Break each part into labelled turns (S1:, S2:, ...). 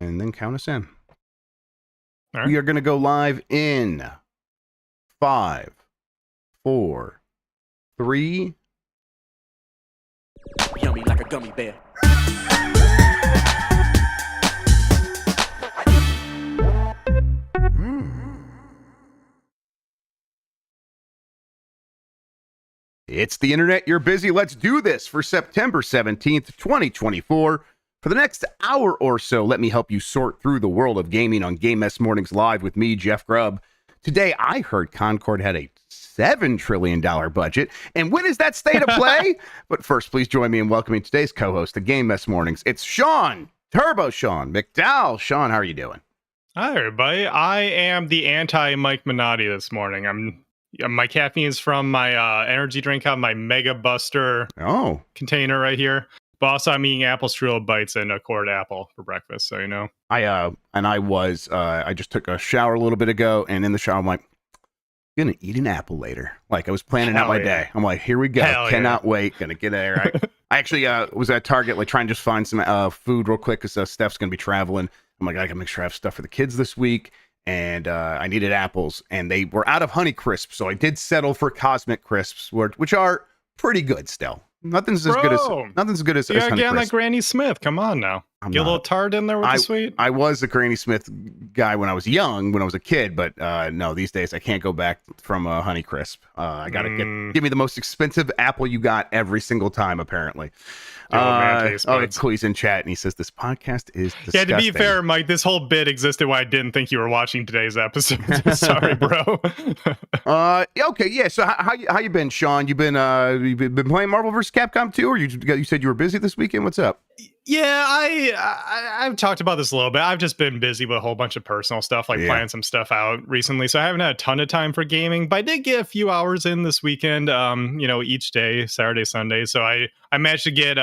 S1: and then count us in.
S2: All right.
S1: We are going to go live in 5, 4, 3.
S3: Yummy like a gummy bear.
S1: It's the internet. You're busy. Let's do this for September 17th, 2024. For the next hour or so, let me help you sort through the world of gaming on Game Mess Mornings Live with me, Jeff Grubb. Today, I heard Concord had a $7 trillion budget. And when is that state of play? But first, please join me in welcoming today's co-host of Game Mess Mornings. It's Sean, TurboShawn McDowell. Sean, how are you doing?
S2: Hi, everybody. I am the anti-Mike Minotti this morning. My caffeine is from my energy drink on my Mega Buster container right here. But also, I'm eating apple strudel bites and a cord apple for breakfast, so you know.
S1: I just took a shower a little bit ago, and in the shower, I'm like, gonna eat an apple later. Like, I was planning out my day. I'm like, here we go. Cannot wait. Gonna get there. I actually was at Target, like, trying to just find some food real quick, because Steph's gonna be traveling. I'm like, I gotta make sure I have stuff for the kids this week. And I needed apples, and they were out of Honey Crisps, so I did settle for Cosmic Crisps, which are pretty good still. Nothing's as good as
S2: you gotta get on that Granny Smith. Come on now. Get a little tart in there with the sweet.
S1: I was a Granny Smith guy when I was young, when I was a kid, but no, these days I can't go back from a Honey Crisp. I gotta give me the most expensive apple you got every single time, apparently. He's in chat and he says this podcast is disgusting.
S2: Yeah, to be fair, Mike, this whole bit existed when I didn't think you were watching today's episode. Sorry, bro.
S1: Okay, yeah. So how you been, Sean? You been playing Marvel vs. Capcom 2, or you said you were busy this weekend? What's up?
S2: Yeah, I've talked about this a little bit. I've just been busy with a whole bunch of personal stuff, like planning some stuff out recently. So I haven't had a ton of time for gaming, but I did get a few hours in this weekend, each day, Saturday, Sunday. So I managed to get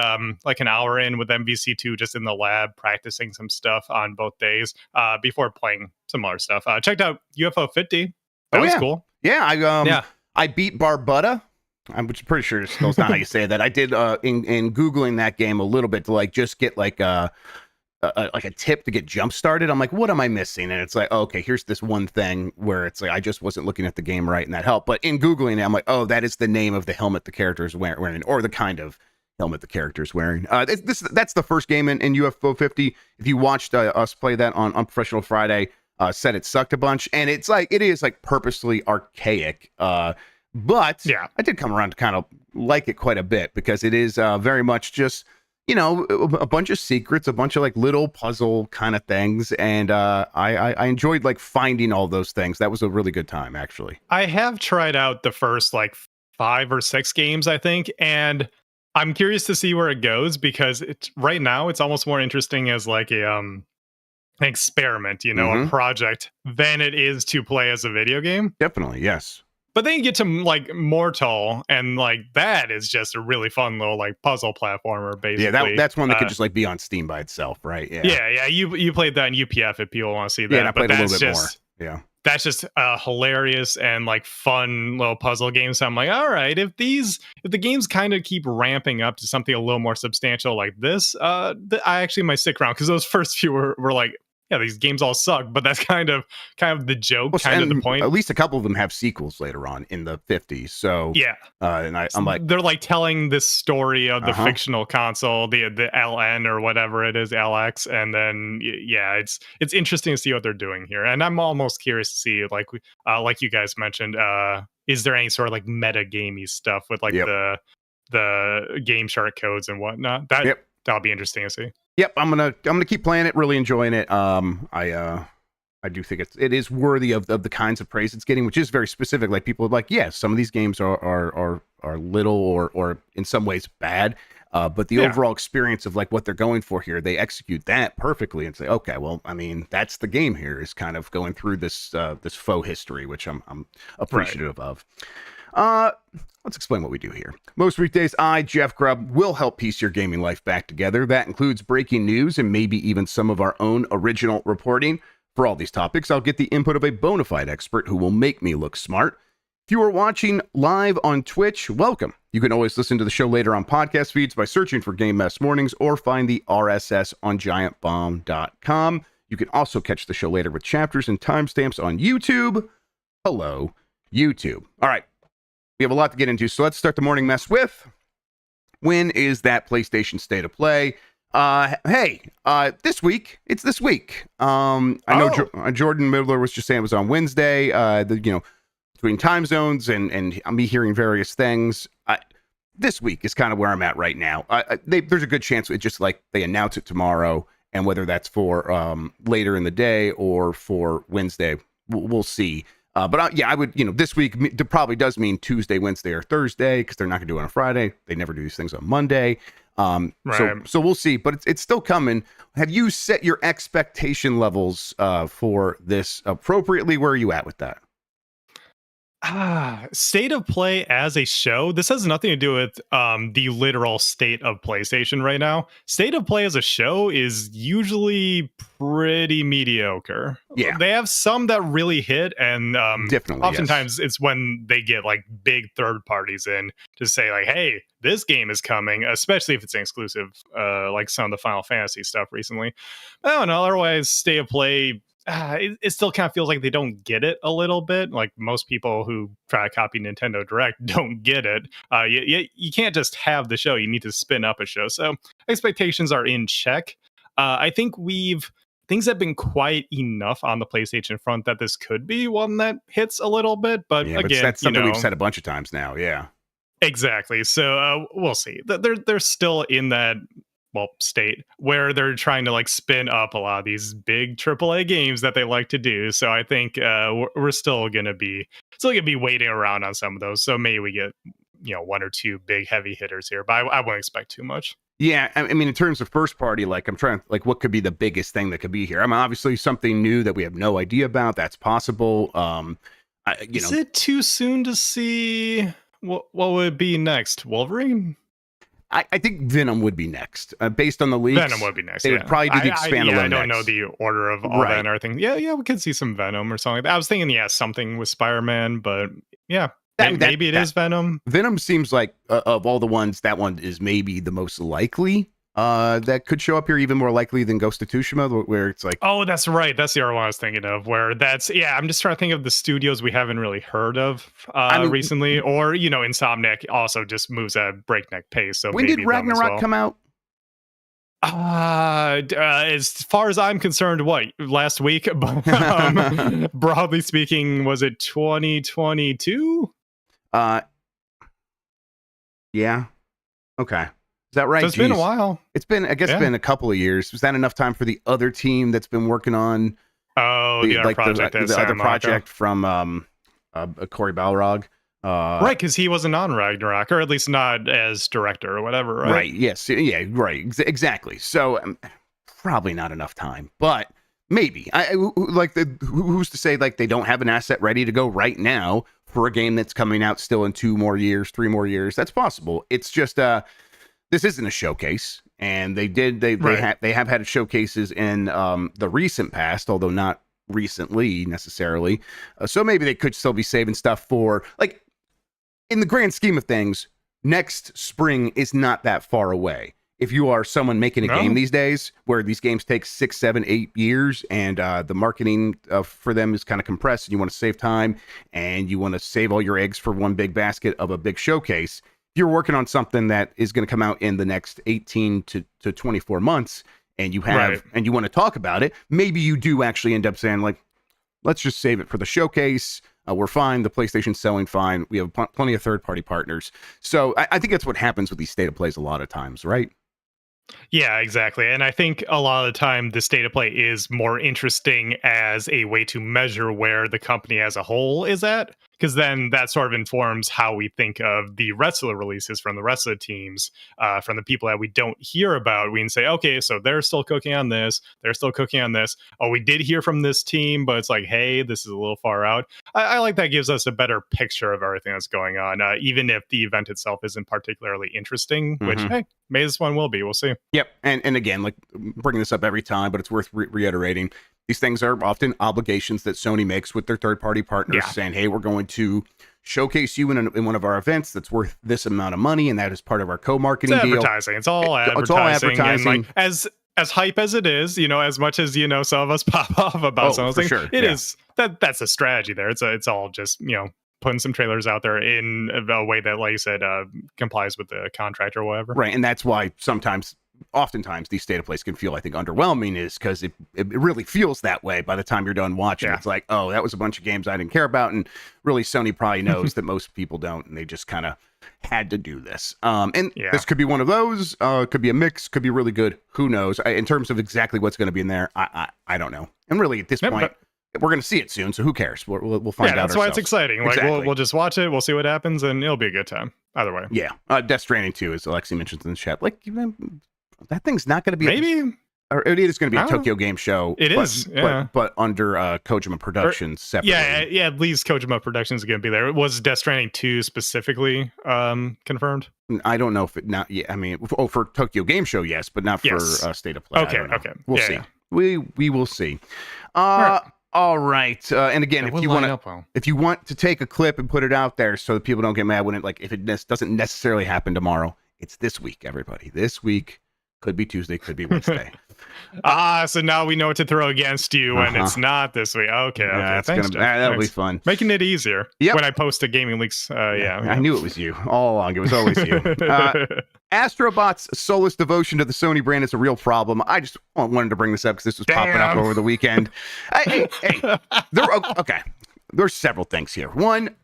S2: like an hour in with MVC2 just in the lab, practicing some stuff on both days before playing some other stuff. Checked out UFO 50. That was cool.
S1: Yeah, I beat Barbuda. I'm pretty sure it's not how you say that. I did in Googling that game a little bit to like just get like a tip to get jump started. I'm like, what am I missing? And it's like, okay, here's this one thing where it's like I just wasn't looking at the game right, and that helped. But in Googling it, I'm like, oh, that is the name of the helmet the character is wearing, or the kind of helmet the character is wearing. That's the first game in UFO 50. If you watched us play that on Professional Friday, said it sucked a bunch, and it is purposely archaic. But yeah, I did come around to kind of like it quite a bit, because it is very much just, a bunch of secrets, a bunch of like little puzzle kind of things. And I enjoyed like finding all those things. That was a really good time, actually.
S2: I have tried out the first like 5 or 6 games, I think. And I'm curious to see where it goes, because right now it's almost more interesting as like an experiment, a project, than it is to play as a video game.
S1: Definitely, yes.
S2: But then you get to like Mortal, and like that is just a really fun little like puzzle platformer, basically.
S1: Yeah, that's one that could just like be on Steam by itself, right?
S2: Yeah. You played that in UPF if people want to see that.
S1: Yeah, and I played a little bit more. Yeah,
S2: that's just a hilarious and like fun little puzzle game. So I'm like, all right, if the games kind of keep ramping up to something a little more substantial like this, I actually might stick around, because those first few were like, yeah, these games all suck, but that's kind of the joke, kind of the point.
S1: At least a couple of them have sequels later on in the 50s. So
S2: yeah,
S1: and I'm like,
S2: they're like telling this story of the fictional console, the LN or whatever it is, LX, and then yeah, it's interesting to see what they're doing here, and I'm almost curious to see like you guys mentioned, is there any sort of like meta gamey stuff with like the game shark codes and whatnot? That'll be interesting to see.
S1: Yep, I'm gonna keep playing it, really enjoying it. I do think it is worthy of the kinds of praise it's getting, which is very specific. Like, people are like, yes, some of these games are little or in some ways bad, but the overall experience of like what they're going for here, they execute that perfectly and say, okay, well, I mean, that's the game here, is kind of going through this faux history, which I'm appreciative of. Let's explain what we do here. Most weekdays, I, Jeff Grubb, will help piece your gaming life back together. That includes breaking news and maybe even some of our own original reporting. For all these topics, I'll get the input of a bona fide expert who will make me look smart. If you are watching live on Twitch, welcome. You can always listen to the show later on podcast feeds by searching for Game Mess Mornings or find the RSS on giantbomb.com. You can also catch the show later with chapters and timestamps on YouTube. Hello, YouTube. All right, we have a lot to get into, so let's start the morning mess with, when is that PlayStation State of Play? This week. It's this week. I know Jordan Midler was just saying it was on Wednesday. Between time zones and me hearing various things. This week is kind of where I'm at right now. There's a good chance it just like they announce it tomorrow, and whether that's for later in the day or for Wednesday, we'll see. I would, this week probably does mean Tuesday, Wednesday, or Thursday, because they're not going to do it on a Friday. They never do these things on Monday. Right. So we'll see, but it's still coming. Have you set your expectation levels for this appropriately? Where are you at with that?
S2: State of Play as a show. This has nothing to do with the literal state of PlayStation right now. State of Play as a show is usually pretty mediocre. Yeah, they have some that really hit, and definitely oftentimes it's when they get like big third parties in to say like, hey, this game is coming, especially if it's an exclusive, like some of the Final Fantasy stuff recently. I don't know. Otherwise, State of Play, it still kind of feels like they don't get it a little bit. Like most people who try to copy Nintendo Direct don't get it. You can't just have the show. You need to spin up a show. So expectations are in check. I think things have been quiet enough on the PlayStation front that this could be one that hits a little bit. But again,
S1: that's something we've said a bunch of times now. Yeah,
S2: exactly. So we'll see. They're still in that state where they're trying to like spin up a lot of these big AAA games that they like to do. So I think we're still gonna be waiting around on some of those. So maybe we get one or two big heavy hitters here, but I won't expect too much.
S1: Yeah, I mean, in terms of first party, like I'm trying, like what could be the biggest thing that could be here? I mean, obviously something new that we have no idea about. That's possible. Is
S2: it too soon to see what would be next? Wolverine?
S1: I think Venom would be next, based on the leaks.
S2: Venom would be next.
S1: They would probably do the expandable.
S2: I don't know the order of all that and everything. Yeah, we could see some Venom or something like that. I was thinking, something with Spider-Man, but yeah, maybe it is Venom.
S1: Venom seems like of all the ones, that one is maybe the most likely. That could show up here, even more likely than Ghost of Tsushima, where it's like,
S2: oh, that's right, that's the other one I was thinking of, where I'm just trying to think of the studios we haven't really heard of recently, or Insomniac also just moves at a breakneck pace. So
S1: when did Ragnarok come out?
S2: As far as I'm concerned, last week? But broadly speaking, was it 2022?
S1: Yeah. Okay. Is that right?
S2: So it's been a while.
S1: It's been, I guess, been a couple of years. Was that enough time for the other team that's been working on?
S2: The other project,
S1: the other project from Cory Balrog.
S2: Right, because he wasn't on Ragnarok, or at least not as director or whatever. Right.
S1: Right. Yes. Yeah. Right. Exactly. So probably not enough time, but maybe. Who's to say like they don't have an asset ready to go right now for a game that's coming out still in 2 more years, 3 more years? That's possible. It's just this isn't a showcase, and they have had showcases in the recent past, although not recently necessarily. So maybe they could still be saving stuff for, like, in the grand scheme of things, next spring is not that far away. If you are someone making a game these days, where these games take 6, 7, 8 years, and the marketing for them is kind of compressed, and you want to save time, and you want to save all your eggs for one big basket of a big showcase, you're working on something that is going to come out in the next 18 to 24 months, and you have and you want to talk about it, maybe you do actually end up saying, like, let's just save it for the showcase. We're fine. The PlayStation's selling fine. We have plenty of third-party partners. So I think that's what happens with these state of plays a lot of times, right?
S2: Yeah, exactly. And I think a lot of the time the state of play is more interesting as a way to measure where the company as a whole is at, because then that sort of informs how we think of the rest of the releases from the rest of the teams, from the people that we don't hear about. We can say, okay, so they're still cooking on this. They're still cooking on this. Oh, we did hear from this team, but it's like, hey, this is a little far out. I like that. Gives us a better picture of everything that's going on, even if the event itself isn't particularly interesting, which, hey, maybe this one will be. We'll see.
S1: Yep. And again, like, bringing this up every time, but it's worth reiterating. These things are often obligations that Sony makes with their third-party partners, saying, hey, we're going to showcase you in one of our events that's worth this amount of money, and that is part of our co-marketing deal.
S2: Advertising. It's all advertising.
S1: It's all advertising.
S2: And like, as hype as it is, as much as some of us pop off about some of those things,
S1: sure.
S2: it is that's a strategy there. It's all just putting some trailers out there in a way that, like you said, complies with the contract or whatever.
S1: Right, and that's why oftentimes these state of plays can feel, I think, underwhelming, is because it really feels that way by the time you're done watching. It's like, oh, that was a bunch of games I didn't care about, and really Sony probably knows that most people don't, and they just kind of had to do this. This could be one of those, could be a mix, could be really good, who knows. In terms of exactly what's going to be in there, I don't know. And really, at this point, we're going to see it soon, so who cares? We'll find out.
S2: That's
S1: ourselves.
S2: why it's exciting. Like,
S1: exactly.
S2: we'll just watch it, we'll see what happens, and it'll be a good time either way.
S1: Yeah, Death Stranding 2, as Alexi mentions in the chat, like, that thing's not going to be or it is going to be a Tokyo Game Show.
S2: It is,
S1: but under Kojima Productions separately.
S2: Yeah, at least Kojima Productions is going to be there. Was Death Stranding 2 specifically confirmed?
S1: I don't know if it not. Yeah, I mean, for Tokyo Game Show, yes, but not for State of Play.
S2: Okay.
S1: We'll see. Yeah. We will see. All right. And again, if you want to take a clip and put it out there so that people don't get mad when if it doesn't necessarily happen tomorrow, it's this week, everybody. This week. Could be Tuesday, could be Wednesday.
S2: So now we know what to throw against you when it's not this week. Okay. Thanks,
S1: that'll be fun.
S2: Making it easier when I post to Gaming Leaks.
S1: I knew it was you all along. It was always you. Astrobot's soulless devotion to the Sony brand is a real problem. I just wanted to bring this up because this was popping up over the weekend. Hey. There's several things here. One,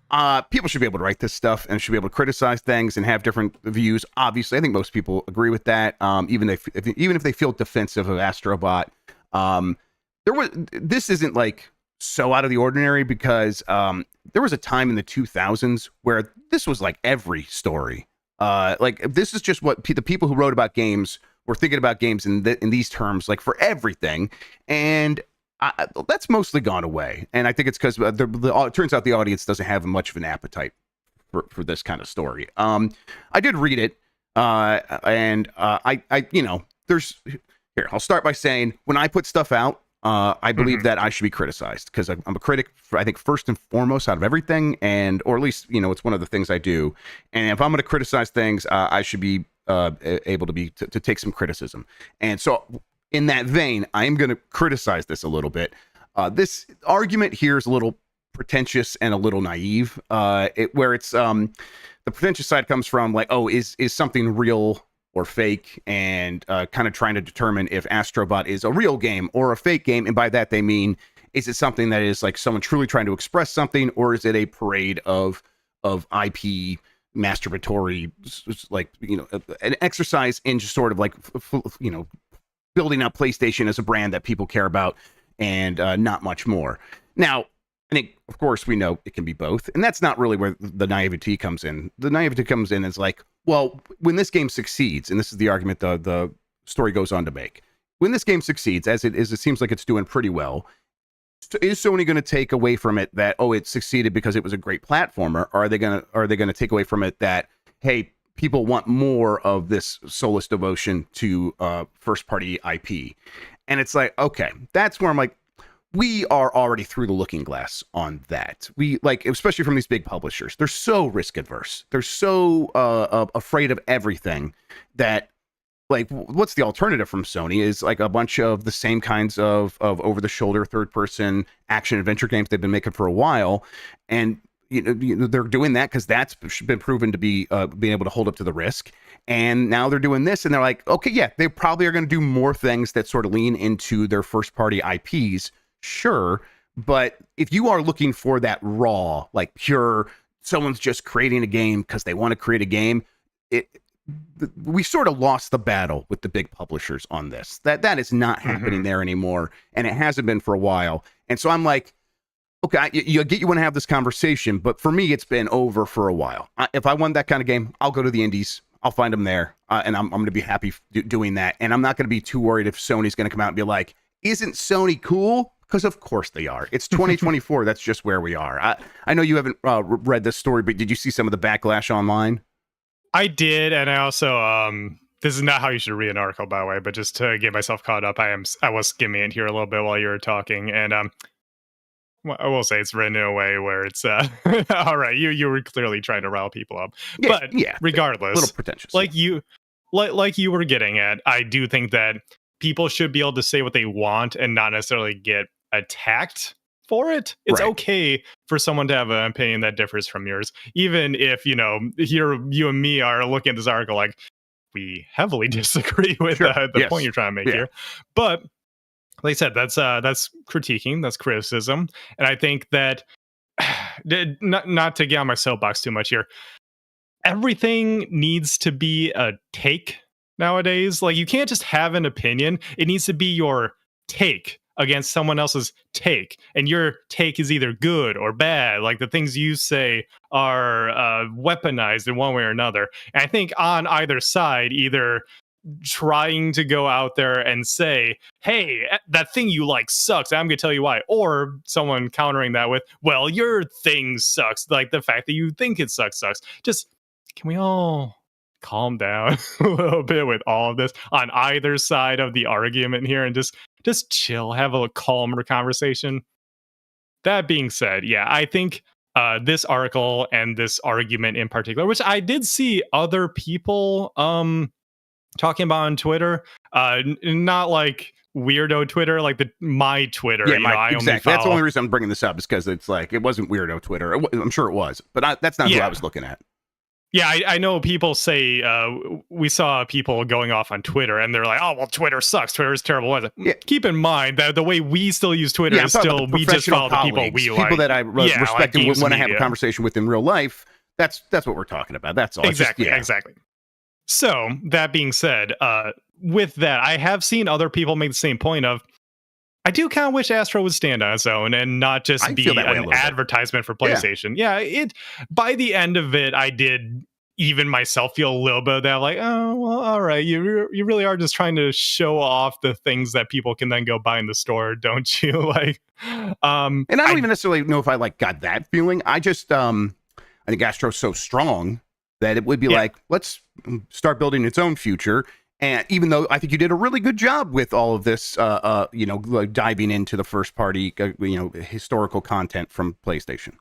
S1: people should be able to write this stuff and should be able to criticize things and have different views. Obviously, I think most people agree with that. Even if they feel defensive of Astrobot, this isn't like so out of the ordinary because there was a time in the 2000s where this was like every story. This is just what the people who wrote about games were thinking about games in these terms, like for everything, and that's mostly gone away, and I think it's because it turns out the audience doesn't have much of an appetite for this kind of story. I did read it, and there's here. I'll start by saying when I put stuff out, I believe that I should be criticized because I'm a critic. I think first and foremost out of everything, or at least it's one of the things I do. And if I'm going to criticize things, I should be able to take some criticism. And so, in that vein, I am going to criticize this a little bit. This argument here is a little pretentious and a little naive. Where it's the pretentious side comes from like, oh, is something real or fake, and kind of trying to determine if Astrobot is a real game or a fake game, and by that they mean, is it something that is like someone truly trying to express something, or is it a parade of IP masturbatory, like an exercise in just sort of like building up PlayStation as a brand that people care about, and not much more. Now, I think, of course, we know it can be both, and that's not really where the naivety comes in. The naivety comes in is like, well, when this game succeeds, and this is the argument the story goes on to make, when this game succeeds, as it seems like it's doing pretty well, is Sony going to take away from it that, oh, it succeeded because it was a great platformer? Or are they going to take away from it that, hey, people want more of this soulless devotion to first-party IP? And it's like, okay, that's where I'm like, we are already through the looking glass on that. We like, especially from these big publishers, they're so risk adverse. They're so afraid of everything that, like, what's the alternative from Sony is like a bunch of the same kinds of over-the-shoulder third-person action adventure games they've been making for a while, and they're doing that because that's been proven to be being able to hold up to the risk. And now they're doing this, and they're like, okay, yeah, they probably are going to do more things that sort of lean into their first-party IPs. Sure, but if you are looking for that raw, like pure, someone's just creating a game because they want to create a game, we sort of lost the battle with the big publishers on this. That is not happening there anymore, and it hasn't been for a while. And so I'm like, okay, you want to have this conversation, but for me, it's been over for a while. If I want that kind of game, I'll go to the indies. I'll find them there, and I'm going to be happy doing that. And I'm not going to be too worried if Sony's going to come out and be like, isn't Sony cool? Because of course they are. It's 2024. That's just where we are. I know you haven't read this story, but did you see some of the backlash online?
S2: I did, and I also this is not how you should read an article, by the way, but just to get myself caught up, I was skimming it here a little bit while you were talking, and I will say it's written in a way where it's all right. You were clearly trying to rile people up,
S1: Yeah,
S2: but
S1: yeah,
S2: regardless,
S1: a little pretentious.
S2: like like you were getting at, I do think that people should be able to say what they want and not necessarily get attacked for it. It's
S1: Right.
S2: okay for someone to have an opinion that differs from yours, even if you and me are looking at this article like we heavily disagree with
S1: Sure.
S2: the
S1: Yes.
S2: point you're trying to make
S1: Yeah.
S2: here. But like I said, that's critiquing, that's criticism, and I think that not to get on my soapbox too much here, everything needs to be a take nowadays. Like you can't just have an opinion; it needs to be your take against someone else's take, and your take is either good or bad. Like the things you say are weaponized in one way or another. And I think on either side, either trying to go out there and say, hey, that thing you like sucks, I'm gonna tell you why, or someone countering that with, well, your thing sucks, like the fact that you think it sucks. Just, can we all calm down a little bit with all of this on either side of the argument here and just chill, have a calmer conversation? That being said, yeah, I think this article and this argument in particular, which I did see other people talking about on Twitter, not like weirdo Twitter, like my Twitter.
S1: Yeah, exactly. That's the only reason I'm bringing this up is because it's like it wasn't weirdo Twitter. I'm sure it was, but that's not who I was looking at.
S2: Yeah, I know people say we saw people going off on Twitter and they're like, oh, well, Twitter sucks. Twitter is terrible. Keep in mind that the way we still use Twitter is still we just follow the people we like.
S1: People that I respect and want to have a conversation with in real life. That's what we're talking about. That's all.
S2: Exactly. So that being said, with that, I have seen other people make the same point of, I do kind of wish Astro would stand on its own and not just be an advertisement for PlayStation. Yeah, by the end of it, I did even myself feel a little bit of that, like, oh, well, all right, you really are just trying to show off the things that people can then go buy in the store, don't you? Like,
S1: and I don't even necessarily know if I got that feeling. I just, I think Astro's so strong that it would be like, let's start building its own future. And even though I think you did a really good job with all of this, diving into the first party, historical content from PlayStation.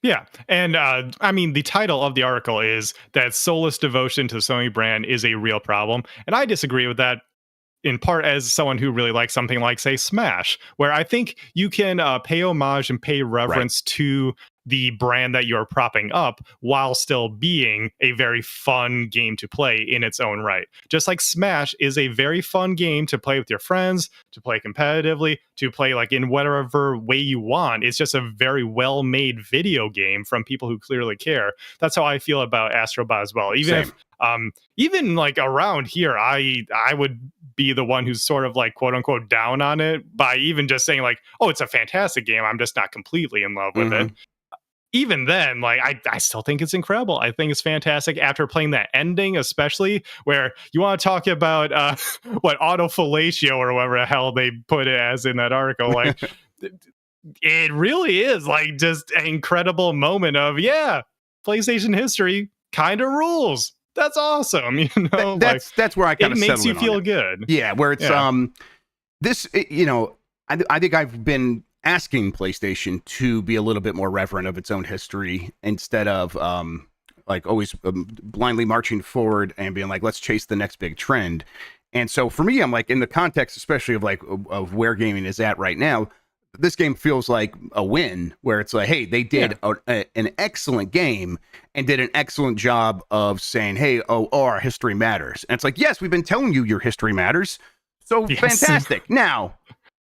S2: Yeah. And I mean, the title of the article is that soulless devotion to the Sony brand is a real problem. And I disagree with that in part as someone who really likes something like, say, Smash, where I think you can pay homage and pay reverence to the brand that you're propping up while still being a very fun game to play in its own right. Just like Smash is a very fun game to play with your friends, to play competitively, to play like in whatever way you want. It's just a very well-made video game from people who clearly care. That's how I feel about Astrobot as well. Even like around here, I would be the one who's sort of like quote unquote down on it by even just saying like, oh, it's a fantastic game, I'm just not completely in love with it. Even then, like I still think it's incredible. I think it's fantastic after playing that ending, especially where you want to talk about what autofellatio or whatever the hell they put it as in that article. Like it really is like just an incredible moment of PlayStation history kind of rules. That's awesome.
S1: That's where I kind of
S2: makes you feel good.
S1: Yeah, where it's this, I think I've been asking PlayStation to be a little bit more reverent of its own history instead of always blindly marching forward and being like, let's chase the next big trend. And so for me, I'm like, in the context, especially of where gaming is at right now, this game feels like a win, where it's like, hey, they did an excellent game and did an excellent job of saying, hey, our history matters. And it's like, yes, we've been telling you your history matters. So fantastic. Now,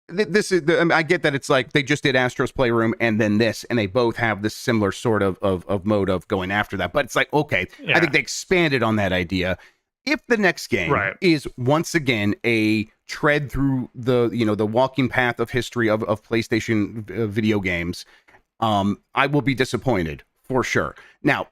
S1: this is I get that it's like they just did Astro's Playroom and then this, and they both have this similar sort of mode of going after that. But it's like, okay, I think they expanded on that idea. If the next game is once again a tread through the the walking path of history of PlayStation video games, I will be disappointed for sure. Now,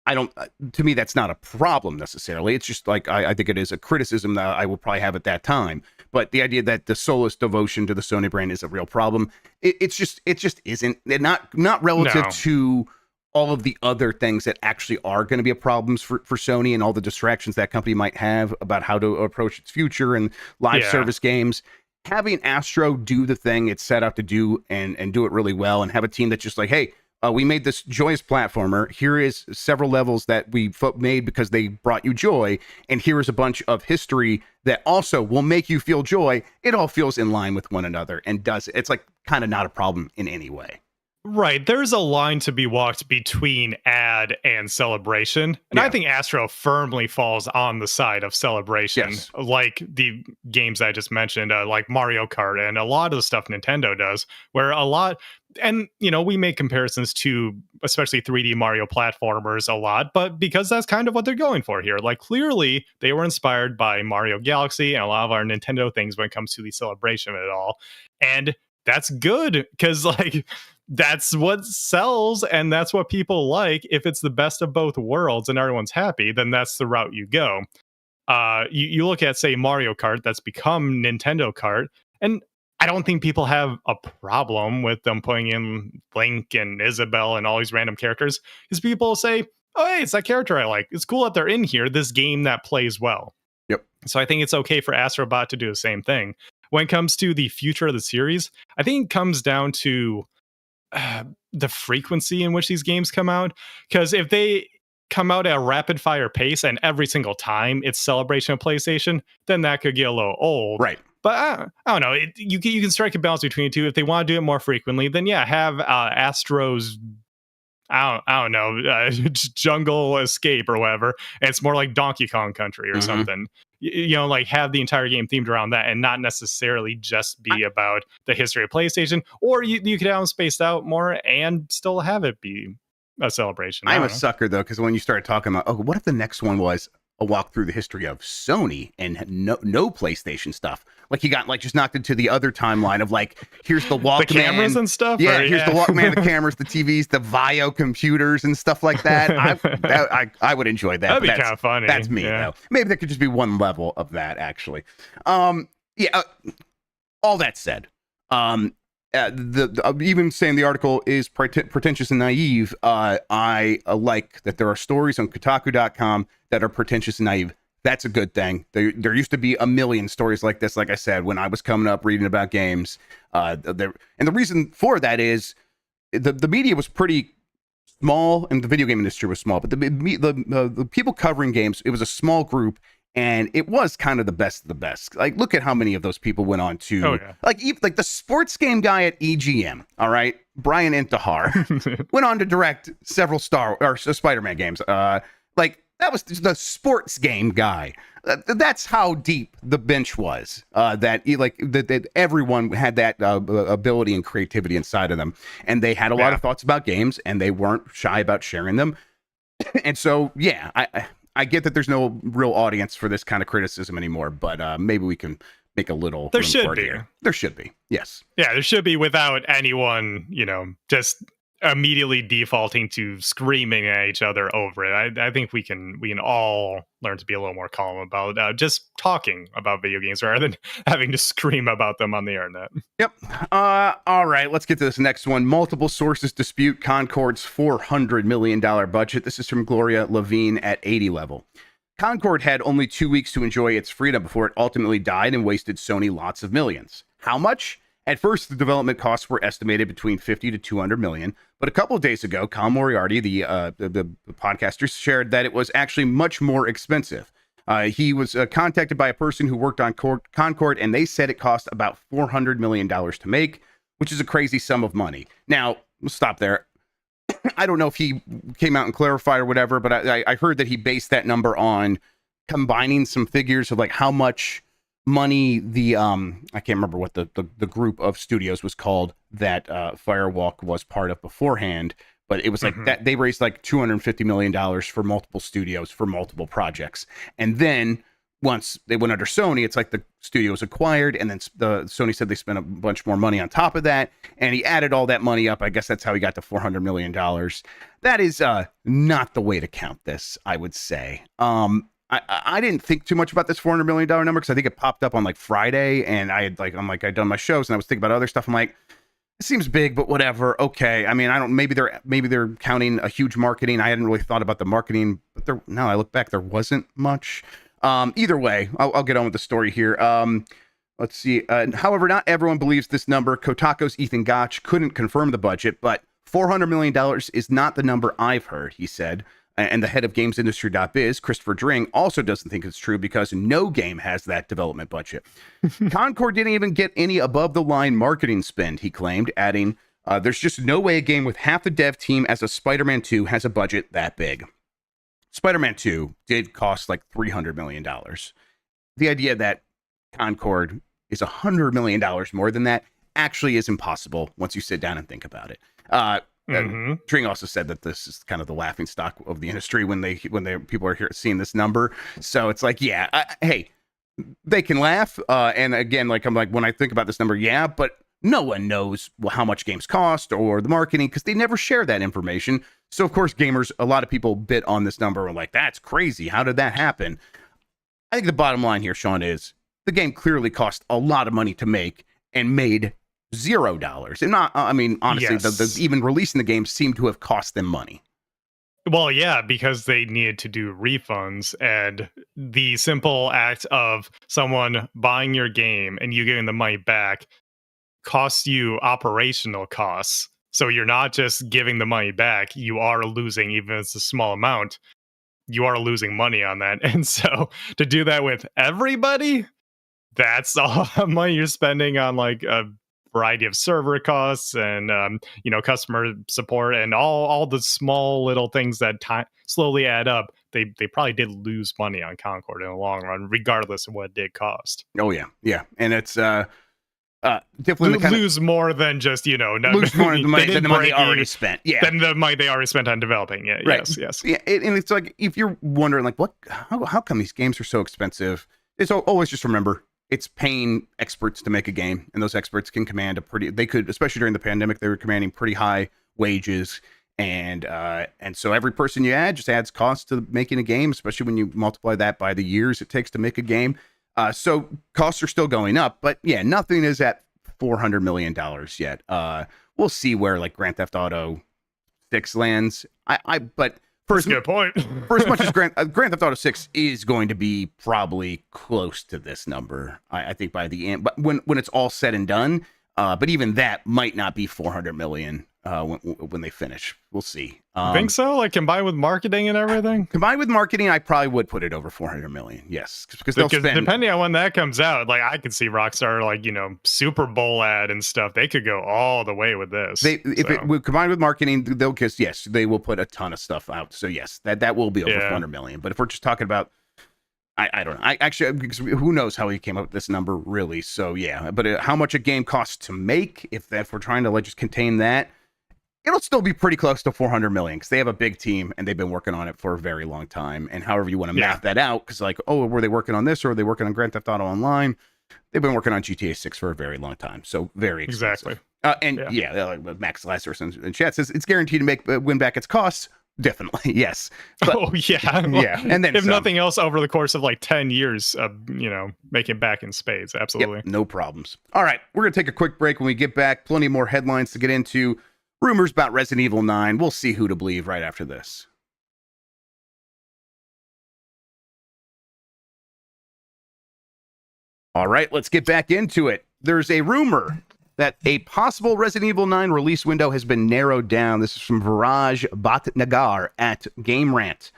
S1: to me, that's not a problem necessarily. It's just like, I think it is a criticism that I will probably have at that time. But the idea that the soulless devotion to the Sony brand is a real problem, it just isn't. Not relative to all of the other things that actually are going to be a problems for Sony and all the distractions that company might have about how to approach its future and live service games. having Astro do the thing it's set out to do and do it really well, and have a team that's just like, hey, we made this joyous platformer. Here is several levels that we made because they brought you joy, and here is a bunch of history that also will make you feel joy. It all feels in line with one another and does it's like kind of not a problem in any way.
S2: Right. There's a line to be walked between ad and celebration. And I think Astro firmly falls on the side of celebration, like the games I just mentioned, like Mario Kart and a lot of the stuff Nintendo does, where a lot, and, you know, we make comparisons to especially 3D Mario platformers a lot, but because that's kind of what they're going for here. Like, clearly, they were inspired by Mario Galaxy and a lot of our Nintendo things when it comes to the celebration of it all. And that's good because, like, that's what sells and that's what people like. If it's the best of both worlds and everyone's happy, then that's the route you go. You look at, say, Mario Kart, that's become Nintendo Kart, and I don't think people have a problem with them putting in Link and Isabelle and all these random characters, because people say, oh, hey, it's that character I like. It's cool that they're in here, this game that plays well.
S1: Yep.
S2: So I think it's okay for Astrobot to do the same thing. When it comes to the future of the series, I think it comes down to the frequency in which these games come out. Because if they come out at a rapid fire pace and every single time it's celebration of PlayStation, then that could get a little old.
S1: Right.
S2: But I don't know. You can strike a balance between the two. If they want to do it more frequently, then yeah, have Astro's, I don't know, Jungle Escape or whatever. And it's more like Donkey Kong Country or something. You know, like have the entire game themed around that and not necessarily just be about the history of PlayStation. Or you could have them spaced out more and still have it be a celebration.
S1: I'm a sucker, though, because when you start talking about, oh, what if the next one was a walk through the history of Sony and no PlayStation stuff? Like, you got like just knocked into the other timeline of like, here's the Walkman,
S2: the cameras and stuff.
S1: Yeah, here's the Walkman, the cameras, the TVs, the Vio computers and stuff like that. I would enjoy that.
S2: That'd be kind of funny.
S1: That's me, though. Maybe there could just be one level of that, actually. All that said, even saying the article is pretentious and naive, I like that there are stories on Kotaku.com that are pretentious and naive. That's a good thing. There used to be a million stories like this, like I said, when I was coming up reading about games. And the reason for that is the media was pretty small and the video game industry was small, but the people covering games, it was a small group. And it was kind of the best of the best. Like, look at how many of those people went on to, like the sports game guy at EGM. All right, Brian Intihar went on to direct several Spider-Man games. Like, that was the sports game guy. That's how deep the bench was. That everyone had that ability and creativity inside of them, and they had a lot of thoughts about games, and they weren't shy about sharing them. And so, yeah, I get that there's no real audience for this kind of criticism anymore, but maybe we can make a little.
S2: There should be.
S1: Here. There should be. Yes.
S2: Yeah, there should be, without anyone, just immediately defaulting to screaming at each other over it. I think we can all learn to be a little more calm about just talking about video games rather than having to scream about them on the internet.
S1: Yep. All right, let's get to this next one. Multiple sources dispute Concord's $400 million budget. This is from Gloria Levine at 80 level. Concord had only 2 weeks to enjoy its freedom before it ultimately died and wasted Sony lots of millions. How much? At first, the development costs were estimated between 50 to 200 million, but a couple of days ago, Con Moriarty, the podcaster, shared that it was actually much more expensive. He was contacted by a person who worked on Concord, and they said it cost about $400 million to make, which is a crazy sum of money. Now, we'll stop there. I don't know if he came out and clarified or whatever, but I heard that he based that number on combining some figures of like how much money the I can't remember what the group of studios was called that Firewalk was part of beforehand, but it was like that they raised like $250 million for multiple studios for multiple projects, and then once they went under Sony, it's like the studio was acquired, and then Sony said they spent a bunch more money on top of that, and he added all that money up. I guess that's how he got to $400 million. That is not the way to count this, I would say. I didn't think too much about this $400 million number because I think it popped up on like Friday, and I'd done my shows and I was thinking about other stuff. I'm like, it seems big, but whatever. Okay. I mean, I don't, maybe they're counting a huge marketing. I hadn't really thought about the marketing, but I look back, there wasn't much. Either way, I'll get on with the story here. Let's see. However, not everyone believes this number. Kotaku's Ethan Gotch couldn't confirm the budget, but $400 million is not the number I've heard, he said. And the head of GamesIndustry.biz, Christopher Dring, also doesn't think it's true because no game has that development budget. Concord didn't even get any above-the-line marketing spend, he claimed, adding, there's just no way a game with half the dev team as a Spider-Man 2 has a budget that big. Spider-Man 2 did cost like $300 million. The idea that Concord is $100 million more than that actually is impossible once you sit down and think about it. Dring also said that this is kind of the laughing stock of the industry when people are here seeing this number. So it's like, hey, they can laugh. And again, I'm like, when I think about this number, but no one knows how much games cost or the marketing because they never share that information. So of course, gamers, a lot of people bit on this number and like, that's crazy. How did that happen? I think the bottom line here, Sean, is the game clearly cost a lot of money to make and made $0. And not, I mean, honestly,
S2: Yes.
S1: even releasing the game seemed to have cost them money.
S2: Well, yeah, because they needed to do refunds, and the simple act of someone buying your game and you getting the money back costs you operational costs. So you're not just giving the money back, you are losing, even if it's a small amount, you are losing money on that. And so to do that with everybody, that's all the money you're spending on like a variety of server costs and customer support and all the small little things that slowly add up. They probably did lose money on Concord in the long run, regardless of what it did cost.
S1: Oh yeah, and it's definitely
S2: lose more than just
S1: lose more than the money they already spent. Yeah,
S2: than the money they already spent on developing. Yeah,
S1: right.
S2: Yes.
S1: Yeah, and it's like if you're wondering like how come these games are so expensive, it's always just remember. It's paying experts to make a game, and those experts can command especially during the pandemic, they were commanding pretty high wages. And so every person you add just adds cost to making a game, especially when you multiply that by the years it takes to make a game. So costs are still going up, but yeah, nothing is at $400 million yet. We'll see where like Grand Theft Auto 6 lands. But
S2: That's a good point.
S1: for as much as Grand Theft Auto 6 is going to be probably close to this number, I think by the end. But when it's all said and done, but even that might not be 400 million when they finish. We'll see.
S2: Think so? Like combined with marketing and everything?
S1: Combined with marketing, I probably would put it over 400 million. Yes, because they'll spend.
S2: Depending on when that comes out, like I could see Rockstar like Super Bowl ad and stuff. They could go all the way with this.
S1: If it would combine with marketing, they will put a ton of stuff out. So yes, that will be over 400 million. But if we're just talking about, I don't know. I actually, because who knows how he came up with this number really? So yeah, but how much a game costs to make, if we're trying to just contain that, it'll still be pretty close to 400 million because they have a big team and they've been working on it for a very long time. And however you want to map that out, because were they working on this or were they working on Grand Theft Auto Online? They've been working on GTA 6 for a very long time, so very expensive. Exactly. Like Max Lazarus in chat says it's guaranteed to win back its costs. Definitely, yes. But, and then
S2: if nothing else, over the course of like 10 years, make it back in spades. Absolutely,
S1: no problems. All right, we're gonna take a quick break. When we get back, plenty more headlines to get into. Rumors about Resident Evil 9. We'll see who to believe right after this. All right, let's get back into it. There's a rumor that a possible Resident Evil 9 release window has been narrowed down. This is from Viraj Bhatnagar at Game Rant.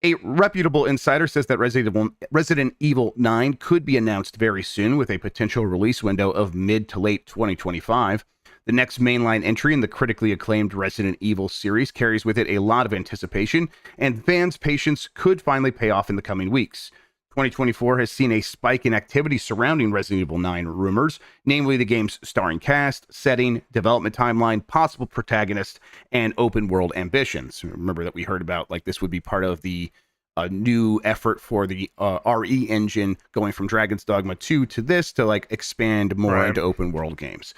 S1: A reputable insider says that Resident Evil 9 could be announced very soon with a potential release window of mid to late 2025. The next mainline entry in the critically acclaimed Resident Evil series carries with it a lot of anticipation, and fans' patience could finally pay off in the coming weeks. 2024 has seen a spike in activity surrounding Resident Evil 9 rumors, namely the game's starring cast, setting, development timeline, possible protagonist, and open world ambitions. Remember that we heard about this would be part of the new effort for the RE engine going from Dragon's Dogma 2 to this to expand more into open world games.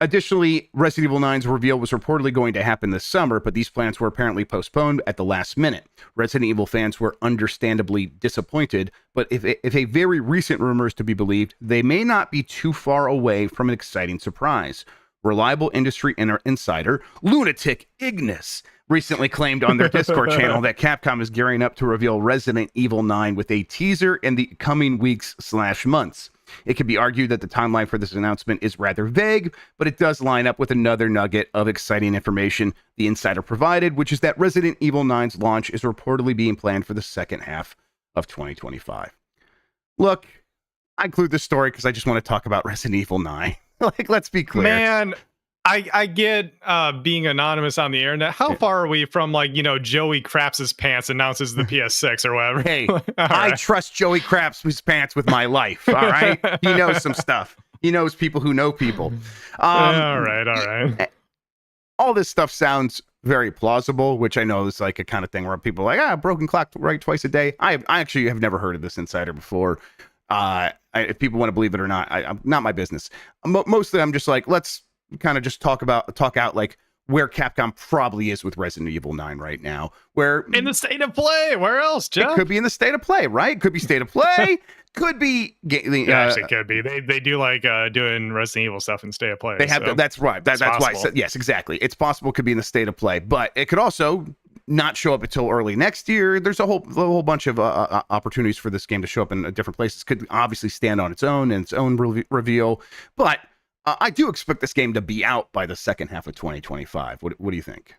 S1: Additionally, Resident Evil 9's reveal was reportedly going to happen this summer, but these plans were apparently postponed at the last minute. Resident Evil fans were understandably disappointed, but if a very recent rumor is to be believed, they may not be too far away from an exciting surprise. Reliable industry insider Lunatic Ignis recently claimed on their Discord channel that Capcom is gearing up to reveal Resident Evil 9 with a teaser in the coming weeks/months. It could be argued that the timeline for this announcement is rather vague, but it does line up with another nugget of exciting information the insider provided, which is that Resident Evil 9's launch is reportedly being planned for the second half of 2025. Look, I include this story because I just want to talk about Resident Evil 9. Like, let's be clear.
S2: Man, I get being anonymous on the internet. How far are we from, like, Joey Craps' pants announces the PS6 or whatever?
S1: Hey, I trust Joey Craps' pants with my life, all right? He knows some stuff. He knows people who know people.
S2: All right.
S1: All this stuff sounds very plausible, which I know is like a kind of thing where people are like, broken clock right twice a day. I actually have never heard of this insider before. If people want to believe it or not, I'm not my business. Mostly, I'm just like, let's kind of just talk out like where Capcom probably is with Resident Evil 9 right now. Where
S2: in the state of play, where else, Jeff?
S1: It could be in the state of play, right? Could be state of play. Could be.
S2: Actually, could be. They do like doing Resident Evil stuff in state of play.
S1: They have. So that's right. That's why I said yes. Exactly. It's possible. It could be in the state of play, but it could also not show up until early next year. There's a whole bunch of opportunities for this game to show up in different places. Could obviously stand on its own and its own reveal, but I do expect this game to be out by the second half of 2025. What do you think?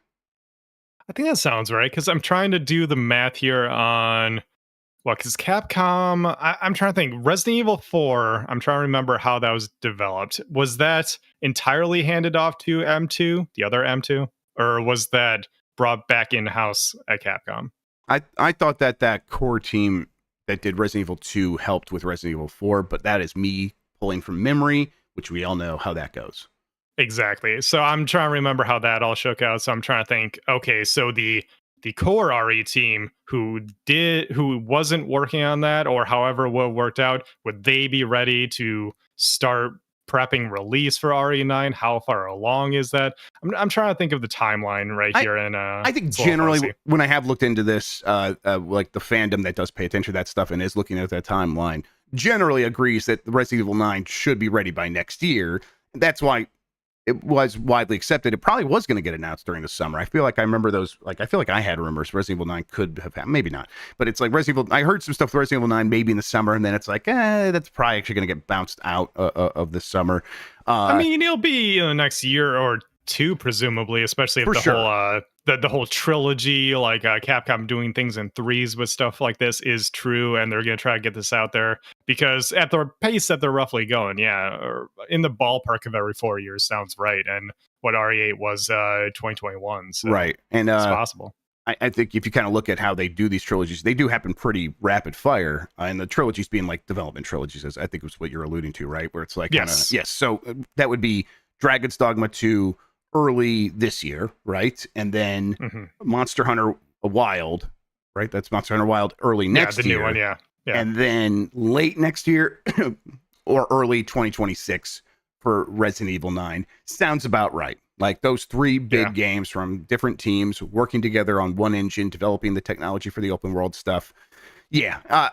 S2: I think that sounds right, because I'm trying to do the math here on because Capcom. I'm trying to think. Resident Evil 4. I'm trying to remember how that was developed. Was that entirely handed off to M2, the other M2, or was that brought back in-house at Capcom?
S1: I thought that core team that did Resident Evil 2 helped with Resident Evil 4, but that is me pulling from memory, which we all know how that goes.
S2: Exactly. So I'm trying to remember how that all shook out. So I'm trying to think, okay, so the core RE team who wasn't working on that, or however what worked out, would they be ready to start prepping release for RE9? How far along is that? I'm trying to think of the timeline right here. And
S1: I think generally when I have looked into this, like the fandom that does pay attention to that stuff and is looking at that timeline, generally agrees that Resident Evil 9 should be ready by next year. That's why it was widely accepted. It probably was going to get announced during the summer. I feel like I remember those. Like, I feel like I had rumors Resident Evil 9 could have happened. Maybe not. But it's like Resident Evil. I heard some stuff with Resident Evil 9 maybe in the summer, and then it's like, that's probably actually going to get bounced out of the summer.
S2: I mean, it'll be in the next year or two, presumably, especially if whole the whole trilogy, like Capcom doing things in threes with stuff like this, is true, and they're going to try to get this out there, because at the pace that they're roughly going, or in the ballpark of every 4 years sounds right. And what RE8 was 2021, so
S1: right, and
S2: it's possible.
S1: I think if you kind of look at how they do these trilogies, they do happen pretty rapid fire, and the trilogies being like development trilogies, as I think was what you're alluding to, right? Where it's like, yes. So that would be Dragon's Dogma 2 early this year, right? And then Monster Hunter Wild, right? That's Monster Hunter Wild early next year.
S2: New one, yeah.
S1: And then late next year or early 2026 for Resident Evil 9. Sounds about right. Like those three big games from different teams working together on one engine, developing the technology for the open world stuff. Yeah.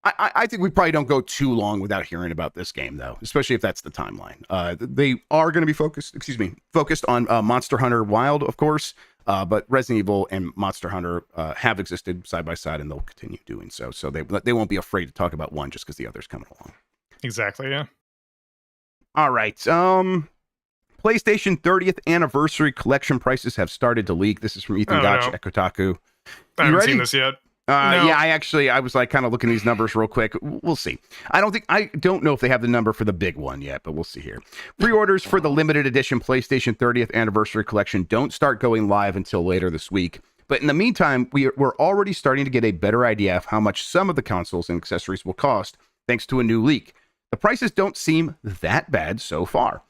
S1: I think we probably don't go too long without hearing about this game, though, especially if that's the timeline. They are going to be focused on Monster Hunter Wild, of course, but Resident Evil and Monster Hunter have existed side by side, and they'll continue doing so. So they won't be afraid to talk about one just because the other's coming along.
S2: Exactly, yeah.
S1: All right. PlayStation 30th Anniversary Collection prices have started to leak. This is from Ethan Gotch at Kotaku.
S2: I haven't seen this yet. No.
S1: Yeah, I was like kind of looking at these numbers real quick. We'll see. I don't know if they have the number for the big one yet, but we'll see here. Pre-orders for the limited edition PlayStation 30th Anniversary Collection don't start going live until later this week. But in the meantime, we're already starting to get a better idea of how much some of the consoles and accessories will cost, thanks to a new leak. The prices don't seem that bad so far.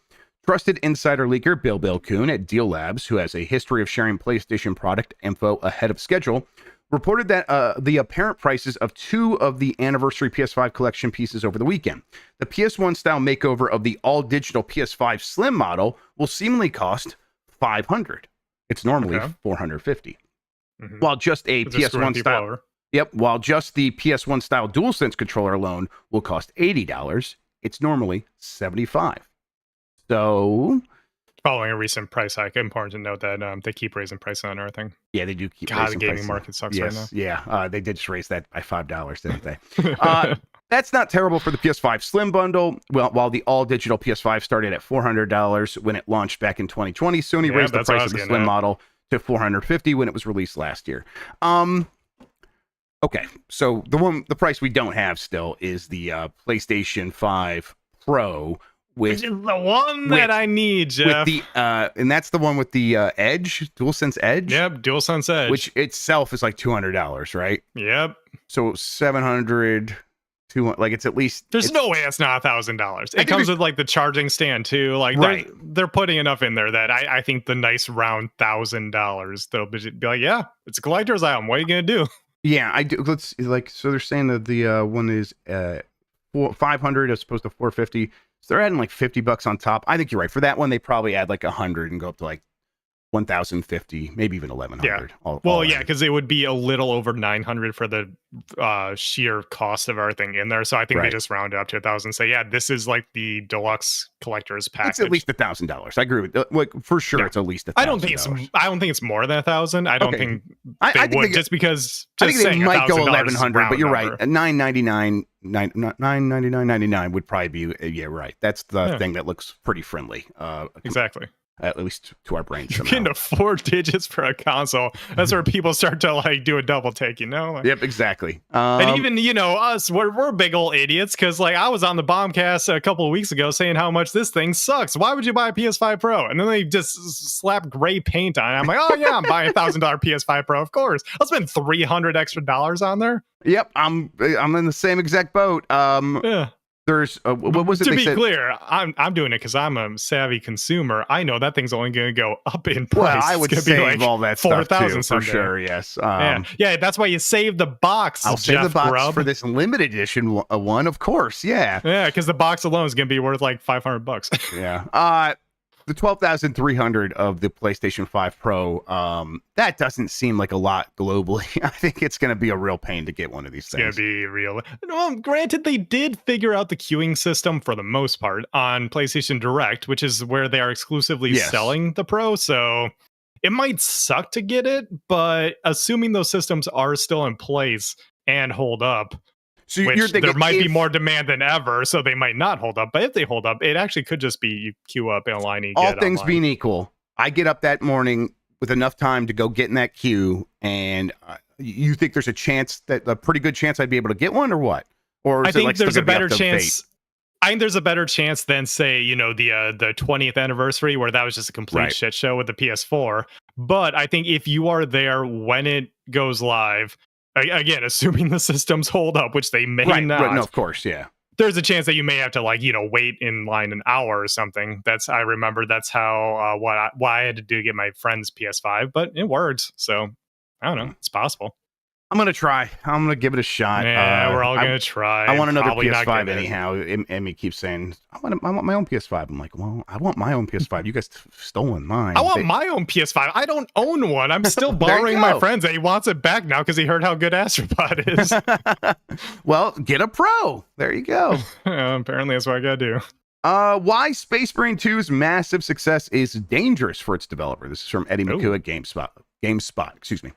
S1: Trusted insider leaker Bill Kuhn at Deal Labs, who has a history of sharing PlayStation product info ahead of schedule, reported that the apparent prices of two of the Anniversary PS5 collection pieces over the weekend. The PS1 style makeover of the all-digital PS5 Slim model will seemingly cost $500. It's normally $450. While just a PS1 style... Yep, while just the PS1 style DualSense controller alone will cost $80, it's normally $75. So
S2: following a recent price hike. Important to note that they keep raising prices on everything.
S1: Yeah, they do keep
S2: God, the
S1: raising
S2: gaming
S1: prices.
S2: market sucks right now.
S1: Yeah, they did just raise that by $5, didn't they? That's not terrible for the PS5 Slim bundle. Well, while the all-digital PS5 started at $400 when it launched back in 2020, Sony raised the price of the Slim model to $450 when it was released last year. Okay, so the price we don't have still is the PlayStation 5 Pro,
S2: which is the one that I need, Jeff.
S1: With the and that's the one with the Edge, DualSense Edge.
S2: Yep, DualSense Edge,
S1: which itself is like $200, right?
S2: Yep.
S1: So 700. Like it's at least
S2: there's no way it's not $1,000. It comes with like the charging stand too. Like they're putting enough in there that I think the nice round $1,000 they'll be like, yeah, it's a collector's item. What are you gonna do?
S1: Yeah, I do. Let's like so they're saying that the one is 500 as opposed to 450. So they're adding like $50 on top. I think you're right. For that one, they probably add like 100 and go up to like 1,050, maybe even 1,100.
S2: Yeah, because it would be a little over 900 for the sheer cost of everything in there. So I think they just round it up to 1,000 and say, yeah, this is like the deluxe collector's package.
S1: It's at least $1,000. I agree with like for sure. It's at least $1,000.
S2: I don't think it's more than 1,000. I don't think they would just because.
S1: I think they might go 1,100, but you're right. $999, $999.99 would probably be right. That's the thing that looks pretty friendly.
S2: Exactly.
S1: At least to our brains.
S2: You can afford digits for a console. That's where people start to like do a double take,
S1: Yep, exactly.
S2: And even us, we're big old idiots because like I was on the Bombcast a couple of weeks ago saying how much this thing sucks. Why would you buy a PS5 Pro? And then they just slap gray paint on it. I'm like, oh yeah, I'm buying $1,000 PS5 Pro. Of course, I'll spend $300 extra on there.
S1: Yep, I'm in the same exact boat.
S2: Yeah.
S1: There's what was it?
S2: To be clear, I'm doing it because I'm a savvy consumer. I know that thing's only going to go up in price.
S1: Well, I would save all that stuff too, for sure. Yes.
S2: Yeah, that's why you save the box.
S1: I'll save the box for this limited edition one, of course. Yeah.
S2: Yeah, because the box alone is going to be worth like $500.
S1: Yeah. The 12,300 of the PlayStation 5 Pro, that doesn't seem like a lot globally. I think it's going to be a real pain to get one of these things.
S2: It's going to be real. Well, granted, they did figure out the queuing system for the most part on PlayStation Direct, which is where they are exclusively selling the Pro. So it might suck to get it, but assuming those systems are still in place and hold up, so which there might be more demand than ever, so they might not hold up. But if they hold up, it actually could just be you queue up in a line. And
S1: all things being equal, I get up that morning with enough time to go get in that queue, and you think there's a pretty good chance I'd be able to get one, or what? Or
S2: I think there's a better chance. I think there's a better chance than say the 20th anniversary where that was just a complete shit show with the PS4. But I think if you are there when it goes live. Again, assuming the systems hold up, which they may not.
S1: Right, no, of course, yeah.
S2: There's a chance that you may have to wait in line an hour or something. I remember that's how why I had to do to get my friend's PS5, but it worked. So I don't know, it's possible.
S1: I'm gonna try. I'm gonna give it a shot.
S2: Yeah, we're all gonna try.
S1: I want another PS5 anyhow. Emmy keeps saying, I want my own PS5. I'm like, well, I want my own PS5. You guys stolen mine.
S2: I want my own PS5. I don't own one. I'm still borrowing my friend's. He wants it back now because he heard how good Astropod is.
S1: Well, get a Pro. There you go.
S2: Apparently, that's what I gotta do.
S1: Why Space Marine 2's massive success is dangerous for its developer. This is from Eddie McHugh at GameSpot. Excuse me.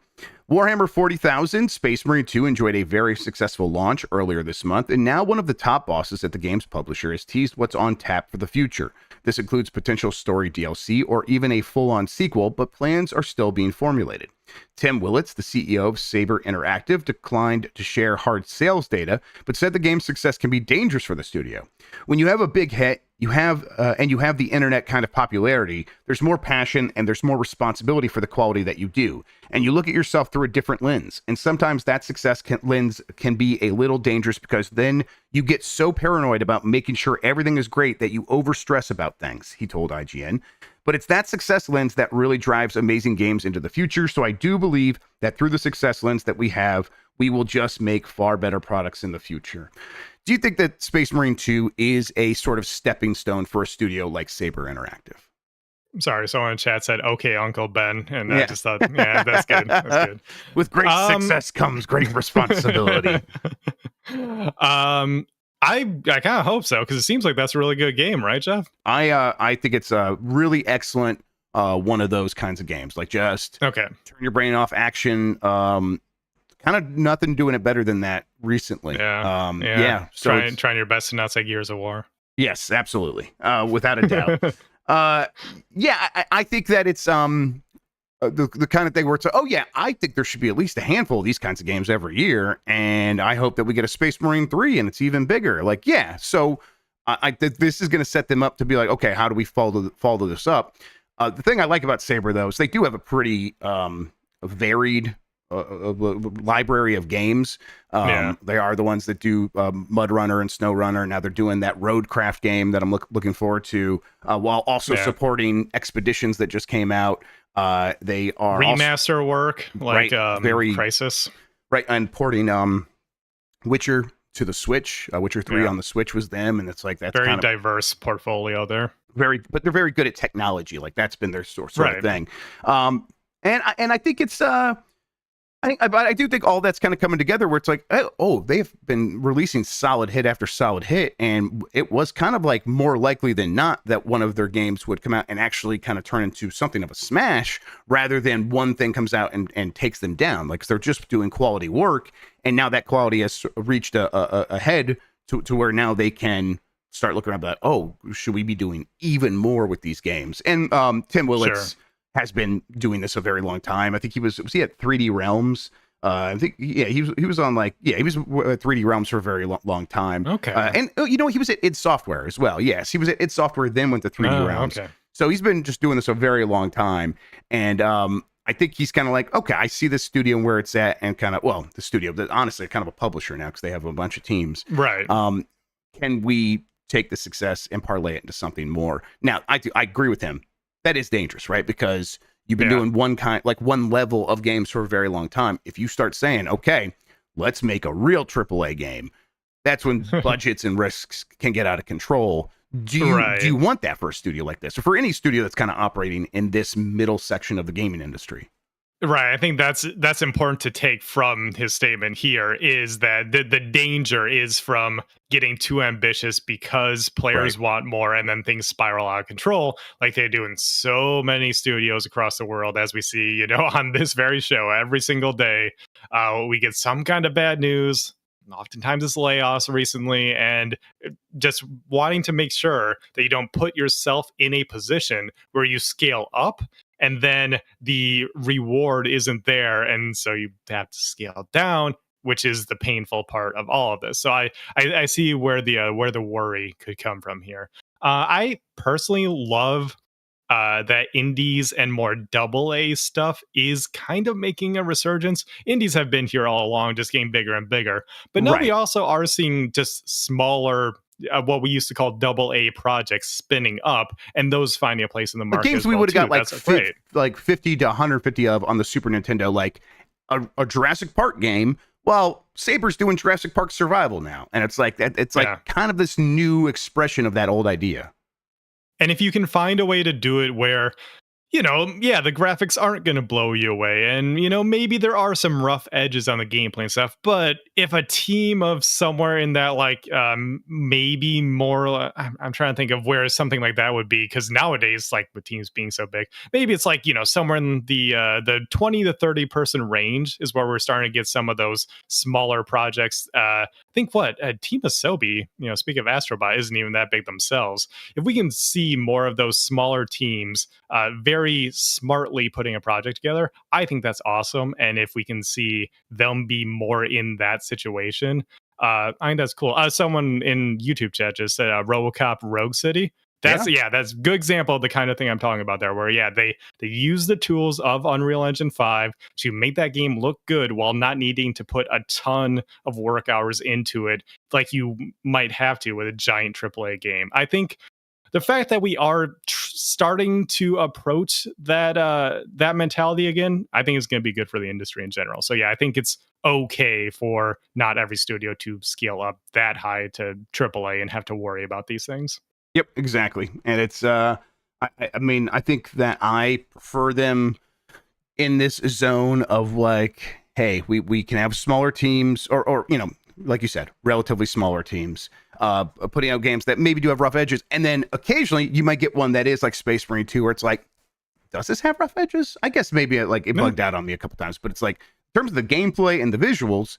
S1: Warhammer 40,000 Space Marine 2 enjoyed a very successful launch earlier this month, and now one of the top bosses at the game's publisher has teased what's on tap for the future. This includes potential story DLC or even a full-on sequel, but plans are still being formulated. Tim Willits, the CEO of Saber Interactive, declined to share hard sales data, but said the game's success can be dangerous for the studio. When you have a big hit, you have the internet kind of popularity, there's more passion and there's more responsibility for the quality that you do. And you look at yourself through a different lens. And sometimes that lens can be a little dangerous because then you get so paranoid about making sure everything is great that you overstress about things, he told IGN. But it's that success lens that really drives amazing games into the future. So I do believe that through the success lens that we have, we will just make far better products in the future. Do you think that Space Marine 2 is a sort of stepping stone for a studio like Saber Interactive?
S2: I'm sorry, someone in chat said, okay, Uncle Ben. And I just thought, yeah, that's good. That's good.
S1: With great success comes great responsibility.
S2: I kind of hope so, because it seems like that's a really good game, right, Jeff?
S1: I think it's a really excellent one of those kinds of games. Like, just
S2: Okay.
S1: turn your brain off, action. Kind of nothing doing it better than that recently.
S2: Yeah.
S1: So
S2: trying your best to not say Gears of War.
S1: yes, absolutely, without a doubt. I think that it's the kind of thing where it's I think there should be at least a handful of these kinds of games every year, and I hope that we get a Space Marine 3 and it's even bigger. Like, so I think this is going to set them up to be like, okay, how do we follow this up? The thing I like about Saber, though, is they do have a pretty varied library of games. They are the ones that do Mud Runner and Snow Runner. Now they're doing that Roadcraft game that I'm looking forward to, while also supporting Expeditions that just came out. They are
S2: remaster work, like
S1: very
S2: Crisis,
S1: right, and porting Witcher to the Switch. Witcher 3 on the Switch was them, and it's like that's
S2: very
S1: kind of
S2: diverse portfolio there.
S1: But they're very good at technology. Like, that's been their sort of thing. And I think it's I do think all that's kind of coming together where it's like, they've been releasing solid hit after solid hit, and it was kind of like more likely than not that one of their games would come out and actually kind of turn into something of a smash, rather than one thing comes out and takes them down. Like, they're just doing quality work, and now that quality has reached a head to where now they can start looking around like, should we be doing even more with these games? And Tim Willits has been doing this a very long time. I think he was at 3D Realms. I think he was on he was at 3D Realms for a very long time.
S2: Okay.
S1: And he was at id Software as well. Yes, he was at id Software, then went to 3D Realms. Okay. So he's been just doing this a very long time, and I think he's kind of like, okay, I see this studio and where it's at, and kind of, the studio, but honestly, kind of a publisher now because they have a bunch of teams.
S2: Right.
S1: Can we take the success and parlay it into something more? Now, I agree with him. That is dangerous, right? Because you've been doing one level of games for a very long time. If you start saying, okay, let's make a real AAA game, that's when budgets and risks can get out of control. Do you want that for a studio like this, or for any studio that's kind of operating in this middle section of the gaming industry?
S2: Right. I think that's important to take from his statement here, is that the danger is from getting too ambitious because players want more, and then things spiral out of control, like they do in so many studios across the world, as we see, on this very show every single day. We get some kind of bad news. Oftentimes it's layoffs recently, and just wanting to make sure that you don't put yourself in a position where you scale up and then the reward isn't there, and so you have to scale down, which is the painful part of all of this. So I see where the worry could come from here. I personally love that indies and more AA stuff is kind of making a resurgence. Indies have been here all along, just getting bigger and bigger. But now we also are seeing just smaller, what we used to call AA projects spinning up, and those finding a place in the market.
S1: The games we would have got like 50 to 150 of on the Super Nintendo, like a Jurassic Park game. Well, Saber's doing Jurassic Park Survival now, and it's like kind of this new expression of that old idea.
S2: And if you can find a way to do it where, the graphics aren't going to blow you away, and, maybe there are some rough edges on the gameplay and stuff, but if a team of somewhere in that, maybe more, I'm trying to think of where something like that would be, because nowadays, with teams being so big, maybe it's somewhere in the 20 to 30 person range is where we're starting to get some of those smaller projects. I think Team Asobi, speaking of Astrobot, isn't even that big themselves. If we can see more of those smaller teams very smartly putting a project together, I think that's awesome. And if we can see them be more in that situation, I think that's cool. Someone in YouTube chat just said RoboCop Rogue City. That's a good example of the kind of thing I'm talking about there, where they use the tools of Unreal Engine 5 to make that game look good while not needing to put a ton of work hours into it like you might have to with a giant AAA game. I think the fact that we are starting to approach that mentality again, I think is going to be good for the industry in general. So I think it's okay for not every studio to scale up that high to AAA and have to worry about these things.
S1: Yep, exactly. And it's I think that I prefer them in this zone of hey, we can have smaller teams, or like you said, relatively smaller teams. putting out games that maybe do have rough edges. And then occasionally you might get one that is like Space Marine 2, where it's like, does this have rough edges? I guess maybe it bugged out on me a couple times, but it's like, in terms of the gameplay and the visuals,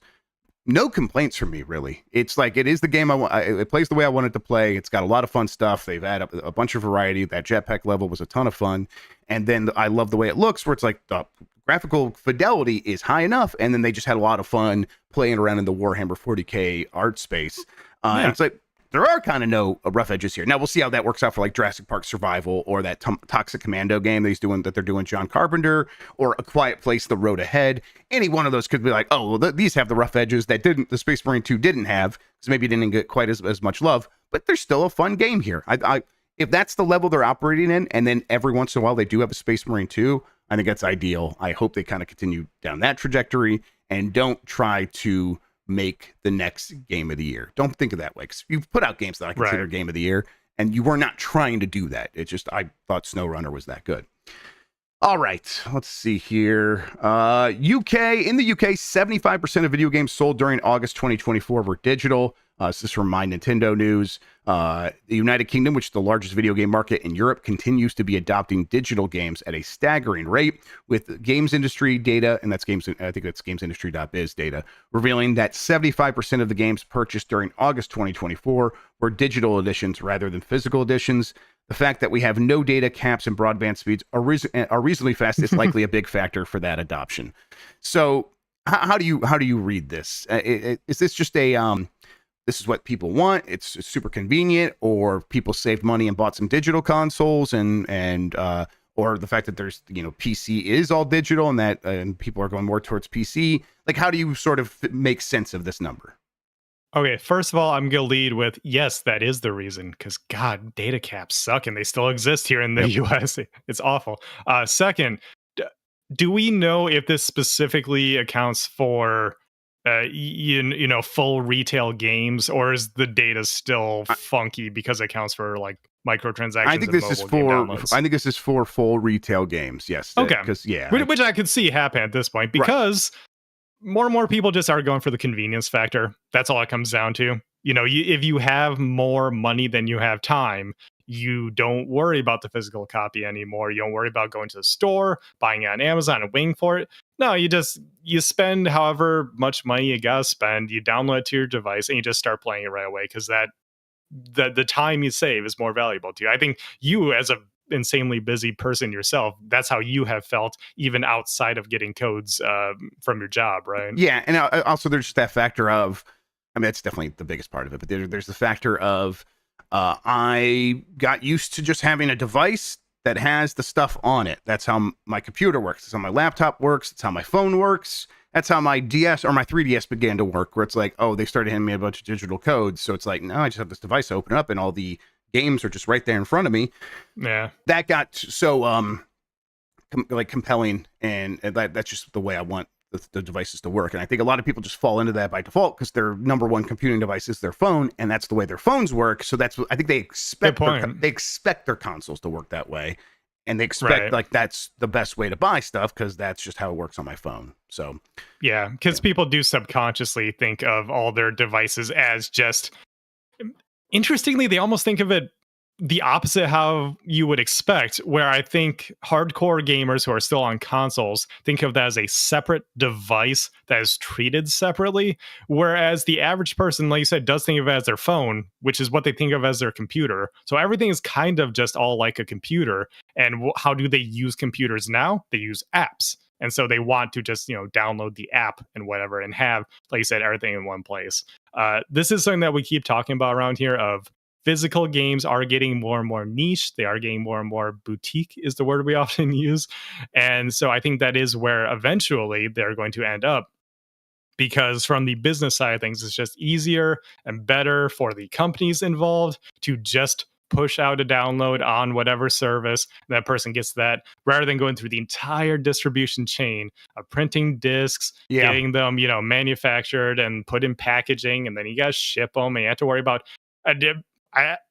S1: no complaints from me, really. It's like, it is the game I want. It plays the way I want it to play. It's got a lot of fun stuff. They've added a bunch of variety. That jetpack level was a ton of fun. And then I love the way it looks, where it's like the graphical fidelity is high enough. And then they just had a lot of fun playing around in the Warhammer 40K art space. And it's like, there are kind of no rough edges here. Now we'll see how that works out for like Jurassic Park Survival, or that Toxic Commando game that they're doing John Carpenter, or A Quiet Place: The Road Ahead. Any one of those could be like, oh, well, these have the rough edges that the Space Marine 2 didn't have, because maybe it didn't get quite as much love. But there's still a fun game here. If that's the level they're operating in, and then every once in a while they do have a Space Marine 2, I think that's ideal. I hope they kind of continue down that trajectory and don't try to make the next game of the year. Don't think of that way, because you've put out games that I consider game of the year, and you were not trying to do that. It's just, I thought SnowRunner was that good. All right, let's see here. In the UK, 75% of video games sold during August 2024 were digital. This is from My Nintendo News. The United Kingdom, which is the largest video game market in Europe, continues to be adopting digital games at a staggering rate, with games industry data, and I think that's gamesindustry.biz data, revealing that 75% of the games purchased during August 2024 were digital editions rather than physical editions. The fact that we have no data caps and broadband speeds are reasonably fast is likely a big factor for that adoption. So how do you read this? Is this just this is what people want, it's super convenient, or people saved money and bought some digital consoles, and or the fact that there's, PC is all digital, and that and people are going more towards PC? Like, how do you sort of make sense of this number?
S2: Okay, first of all, I'm going to lead with, yes, that is the reason, because God, data caps suck, and they still exist here in the US. It's awful. Second, do we know if this specifically accounts for full retail games, or is the data still funky because it counts for like microtransactions? I
S1: think this is for full retail games. Yes.
S2: Okay. Which I could see happen at this point, because more and more people just are going for the convenience factor. That's all it comes down to. If you have more money than you have time, you don't worry about the physical copy anymore. You don't worry about going to the store, buying it on Amazon and waiting for it. No, you spend however much money you gotta spend, you download it to your device, and you just start playing it right away, because the time you save is more valuable to you. I think you, as a insanely busy person yourself, that's how you have felt, even outside of getting codes from your job, right?
S1: Yeah, and also there's that factor of, that's definitely the biggest part of it, but there's the factor of, I got used to just having a device that has the stuff on it. That's how my computer works. That's how my laptop works. That's how my phone works. That's how my DS or my 3DS began to work, where it's like, oh, they started handing me a bunch of digital codes. So it's like, no, I just have this device open up and all the games are just right there in front of me.
S2: Yeah.
S1: That got so compelling, and that's just the way I want the devices to work. And I think a lot of people just fall into that by default, because their number one computing device is their phone, and that's the way their phones work. So that's what I think they expect. They expect their consoles to work that way, and they expect like that's the best way to buy stuff, because that's just how it works on my phone. So
S2: yeah, because people do subconsciously think of all their devices as just, interestingly, they almost think of it the opposite how you would expect, where I think hardcore gamers who are still on consoles think of that as a separate device that is treated separately, whereas the average person, like you said, does think of it as their phone, which is what they think of as their computer. So everything is kind of just all like a computer. And how do they use computers now? They use apps. And so they want to just, download the app and whatever, and have, like you said, everything in one place. This is something that we keep talking about around here, of physical games are getting more and more niche. They are getting more and more boutique, is the word we often use. And so I think that is where eventually they're going to end up, because from the business side of things, it's just easier and better for the companies involved to just push out a download on whatever service, and that person gets that, rather than going through the entire distribution chain of printing discs, getting them, manufactured and put in packaging, and then you guys ship them, and you have to worry about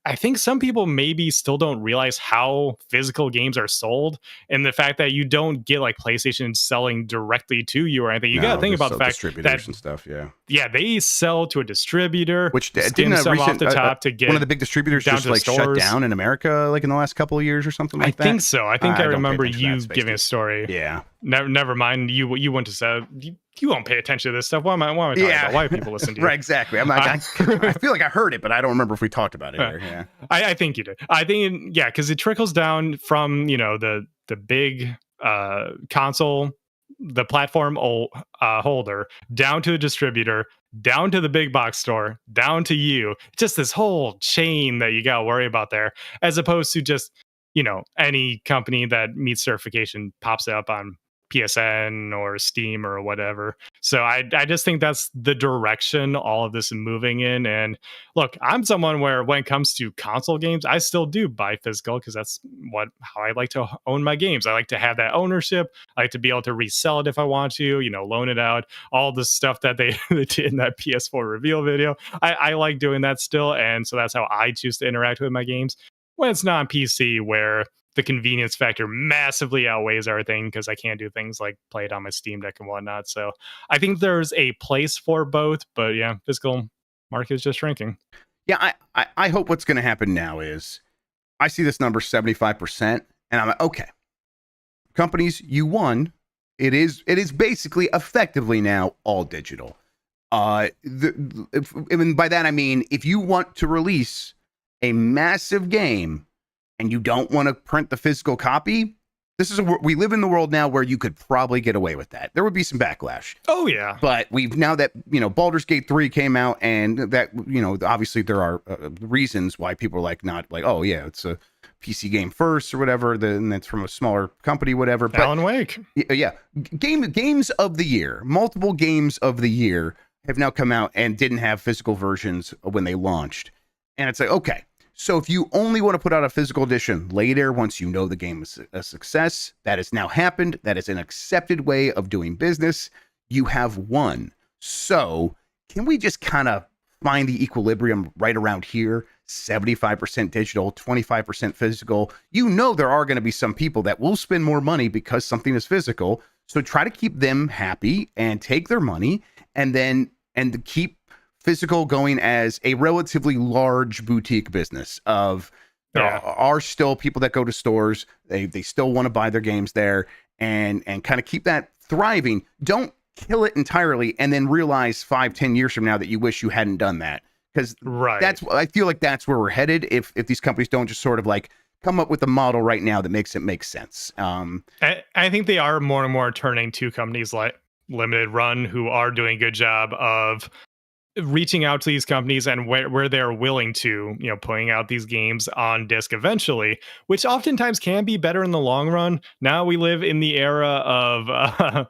S2: I think some people maybe still don't realize how physical games are sold, and the fact that you don't get like PlayStation selling directly to you or anything. You got to think about the fact that
S1: and stuff.
S2: Yeah, they sell to a distributor,
S1: which
S2: didn't some off the top to get
S1: one of the big distributors just like shut down in America, like in the last couple of years or something like that.
S2: I think so. I think I remember you giving a story.
S1: Yeah.
S2: Never mind. You went to say you won't pay attention to this stuff. Why am I talking about? Why people listen to you?
S1: Right, exactly. I'm like, I feel like I heard it, but I don't remember if we talked about it. Yeah.
S2: I think you did. I think because it trickles down from the big console, the platform holder, down to the distributor, down to the big box store, down to you. Just this whole chain that you got to worry about there, as opposed to just any company that meets certification pops it up on PSN or Steam or whatever. So I just think that's the direction all of this is moving in. And look, I'm someone where when it comes to console games, I still do buy physical because that's how I like to own my games. I like to have that ownership. I like to be able to resell it if I want to, loan it out. All the stuff that they did in that PS4 reveal video. I like doing that still. And so that's how I choose to interact with my games. When it's not on PC, where the convenience factor massively outweighs everything because I can't do things like play it on my Steam Deck and whatnot. So I think there's a place for both, but yeah, physical market is just shrinking.
S1: Yeah, I hope what's going to happen now is I see this number 75%, and I'm like, okay, companies, you won. It is basically effectively now all digital. By that I mean, if you want to release a massive game and you don't want to print the physical copy, we live in the world now where you could probably get away with that. There would be some backlash.
S2: Oh yeah.
S1: But now that, Baldur's Gate 3 came out, and that, obviously there are reasons why people are like, not like, oh yeah, it's a PC game first or whatever, then that's from a smaller company, whatever. But
S2: Alan Wake.
S1: Yeah. Games of the year, multiple games of the year have now come out and didn't have physical versions when they launched. And it's like, okay, so if you only want to put out a physical edition later, once you know the game is a success, that has now happened. That is an accepted way of doing business. You have won. So can we just kind of find the equilibrium right around here? 75% digital, 25% physical. There are going to be some people that will spend more money because something is physical. So try to keep them happy and take their money, and keep physical going as a relatively large boutique business of there are still people that go to stores. They still want to buy their games there, and kind of keep that thriving. Don't kill it entirely and then realize 5-10 years from now that you wish you hadn't done that. Because I feel like that's where we're headed if these companies don't just sort of like come up with a model right now that makes it make sense.
S2: I think they are more and more turning to companies like Limited Run, who are doing a good job of reaching out to these companies and where they're willing to, putting out these games on disc eventually, which oftentimes can be better in the long run. Now we live in the era of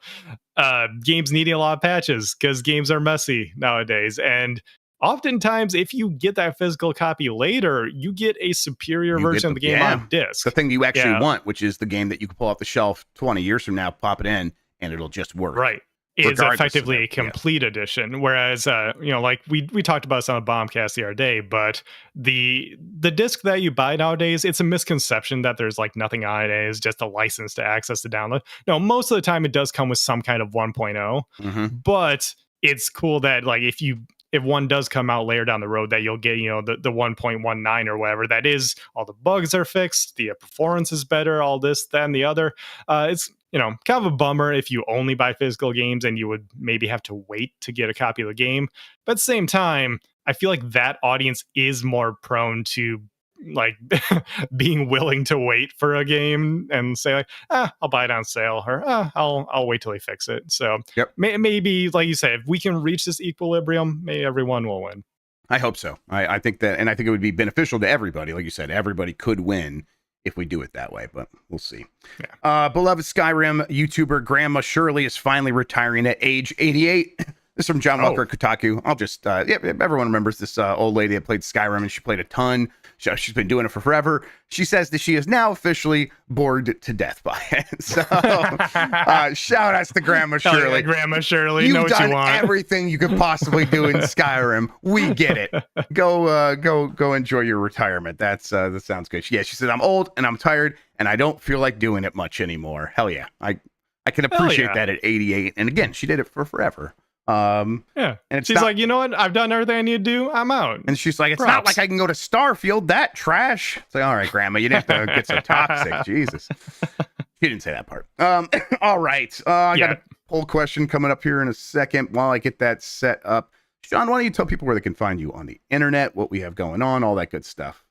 S2: games needing a lot of patches because games are messy nowadays. And oftentimes, if you get that physical copy later, you get a superior version of the game on disc.
S1: The thing you actually want, which is the game that you can pull off the shelf 20 years from now, pop it in, and it'll just work.
S2: Right. Is effectively a complete edition. Whereas, like we talked about this on a Bombcast the other day, but the disc that you buy nowadays, it's a misconception that there's like nothing on it. It's just a license to access the download. No, most of the time it does come with some kind of 1.0, but it's cool that like if one does come out later down the road, that you'll get, the 1.19 or whatever. That is, all the bugs are fixed, the performance is better, all this, that, and the other. It's kind of a bummer if you only buy physical games and you would maybe have to wait to get a copy of the game. But at the same time, I feel like that audience is more prone to like being willing to wait for a game and say like, I'll buy it on sale, or I'll wait till they fix it. So maybe, like you say, if we can reach this equilibrium, maybe everyone will win.
S1: I hope so. I think that, and I think it would be beneficial to everybody. Like you said, everybody could win if we do it that way, but we'll see. Beloved Skyrim YouTuber Grandma Shirley is finally retiring at age 88. This is from John Walker at Kotaku. I'll just, everyone remembers this old lady that played Skyrim, and she played a ton. She's been doing it for forever. She says that she is now officially bored to death by it. So, shout outs to Grandma Shirley.
S2: Grandma Shirley,
S1: You've
S2: know what
S1: done
S2: you want.
S1: everything you could possibly do in Skyrim. We get it. Go enjoy your retirement. That sounds good. Yeah, she said, I'm old and I'm tired and I don't feel like doing it much anymore. Hell yeah. I can appreciate that at 88. And again, she did it for forever. And
S2: she's like, you know what? I've done everything I need to do. I'm out.
S1: And she's like, it's not like I can go to Starfield. That trash. It's like, all right, Grandma, you didn't have to get so toxic. Jesus. She didn't say that part. All right. I got a poll question coming up here in a second while I get that set up. Sean, why don't you tell people where they can find you on the internet, what we have going on, all that good stuff?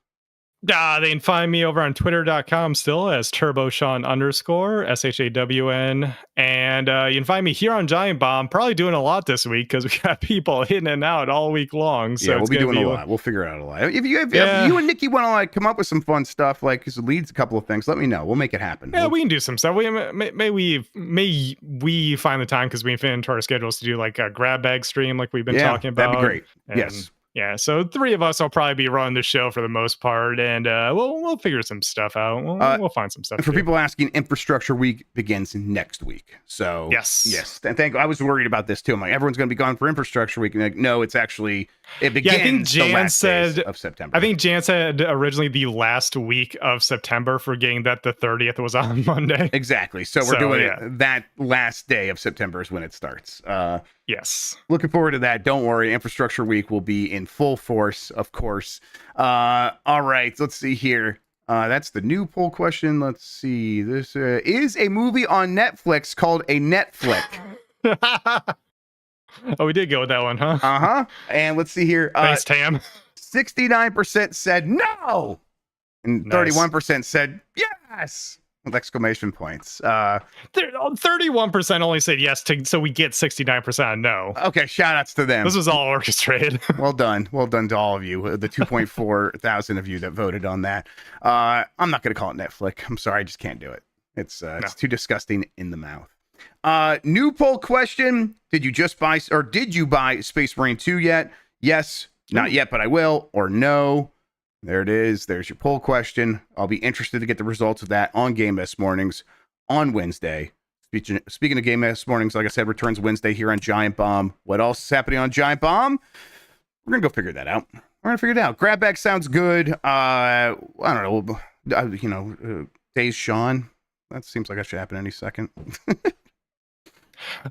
S2: They can find me over on twitter.com still as TurboShawn _SHAWN. And you can find me here on Giant Bomb, probably doing a lot this week because we got people in and out all week long. So
S1: we'll be doing a lot. We'll figure it out a lot. If you and Nikki want to like come up with some fun stuff, like because it leads a couple of things, let me know. We'll make it happen.
S2: Yeah, we can do some stuff. We find the time because we fit into our schedules to do like a grab bag stream like we've been talking about.
S1: That'd be great.
S2: And
S1: yes.
S2: Yeah, so three of us will probably be running the show for the most part, and we'll figure some stuff out. We'll find some stuff.
S1: For people asking, Infrastructure Week begins next week. So yes. And I was worried about this too. I'm like, everyone's going to be gone for Infrastructure Week, and like, no, it begins. I think Jan said of September.
S2: I think Jan said originally the last week of September, forgetting that the 30th was on Monday.
S1: Exactly. So we're doing it that last day of September is when it starts.
S2: Yes.
S1: Looking forward to that. Don't worry. Infrastructure Week will be in full force, of course. All right. Let's see here. That's the new poll question. Let's see. This is a movie on Netflix called A Netflick.
S2: Oh, we did go with that one, huh?
S1: Uh-huh. And let's see here.
S2: Thanks, Tam.
S1: 69% said no. And 31% said yes. With exclamation points.
S2: 31% only said yes, so we get 69% no.
S1: Okay, shout outs to them.
S2: This was all orchestrated.
S1: Well done to all of you, the 2.4 thousand of you that voted on that. I'm not going to call it Netflix. I'm sorry, I just can't do it. It's too disgusting in the mouth. New poll question: did you buy Space Marine 2 yet? Yes, not yet, but I will. Or no. There it is. There's your poll question. I'll be interested to get the results of that on Game S Mornings on Wednesday. Speaking of Game S Mornings, like I said, returns Wednesday here on Giant Bomb. What else is happening on Giant Bomb? We're going to go figure that out. Grab bag sounds good. I don't know. Days Sean. That seems like that should happen any second.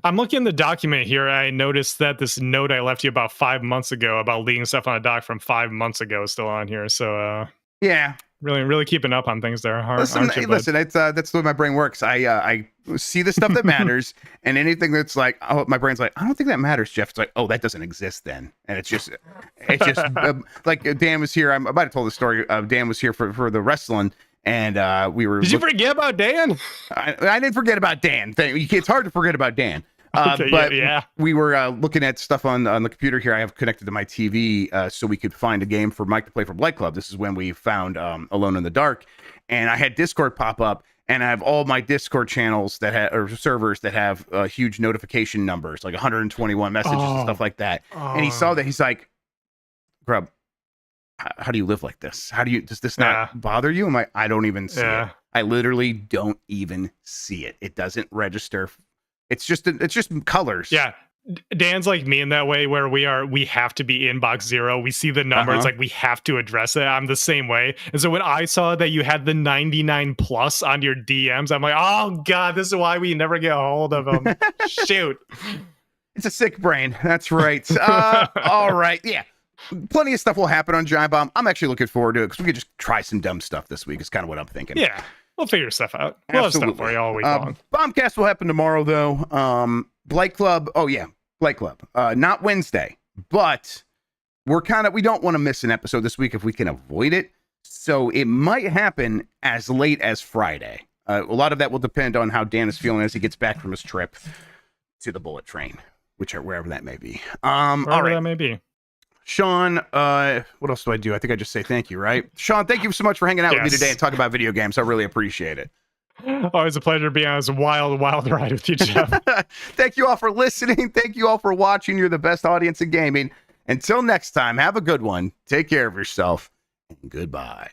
S2: I'm looking in the document here. I noticed that this note I left you about 5 months ago about leaving stuff on a doc from 5 months ago is still on here. So really keeping up on things there.
S1: Listen, that's the way my brain works. I see the stuff that matters, and anything that's like, oh, my brain's like, I don't think that matters, Jeff. It's like, oh, that doesn't exist then, and it's just like Dan was here. I might have told the story. Dan was here for the wrestling. And we were.
S2: Did you forget about Dan?
S1: I didn't forget about Dan. It's hard to forget about Dan. We were looking at stuff on the computer here. I have connected to my TV so we could find a game for Mike to play for Blight Club. This is when we found Alone in the Dark, and I had Discord pop up, and I have all my Discord channels or servers that have huge notification numbers, like 121 messages and stuff like that. And he saw that. He's like, Grubb, how do you live like this? Does this not bother you? I'm like, I don't even see it. I literally don't even see it. It doesn't register. It's just colors.
S2: Yeah. Dan's like me in that way where we have to be inbox 0. We see the number. It's like we have to address it. I'm the same way. And so when I saw that you had the 99 plus on your DMs, I'm like, oh God, this is why we never get a hold of them. Shoot.
S1: It's a sick brain. That's right. All right. Yeah. Plenty of stuff will happen on Giant Bomb. I'm actually looking forward to it because we could just try some dumb stuff this week. Is kind of what I'm thinking.
S2: Yeah, we'll figure stuff out. We'll have stuff for you all week long.
S1: Bombcast will happen tomorrow, though. Blight Club. Oh yeah, Blight Club. Not Wednesday, but we don't want to miss an episode this week if we can avoid it. So it might happen as late as Friday. A lot of that will depend on how Dan is feeling as he gets back from his trip to the Bullet Train, wherever that may be.
S2: Wherever that may be.
S1: Sean, what else do I do? I think I just say thank you, right? Sean, thank you so much for hanging out with me today and talking about video games. I really appreciate it.
S2: Always a pleasure being on this wild ride with you, Jeff.
S1: Thank you all for listening. Thank you all for watching. You're the best audience in gaming. Until next time, have a good one. Take care of yourself, and goodbye.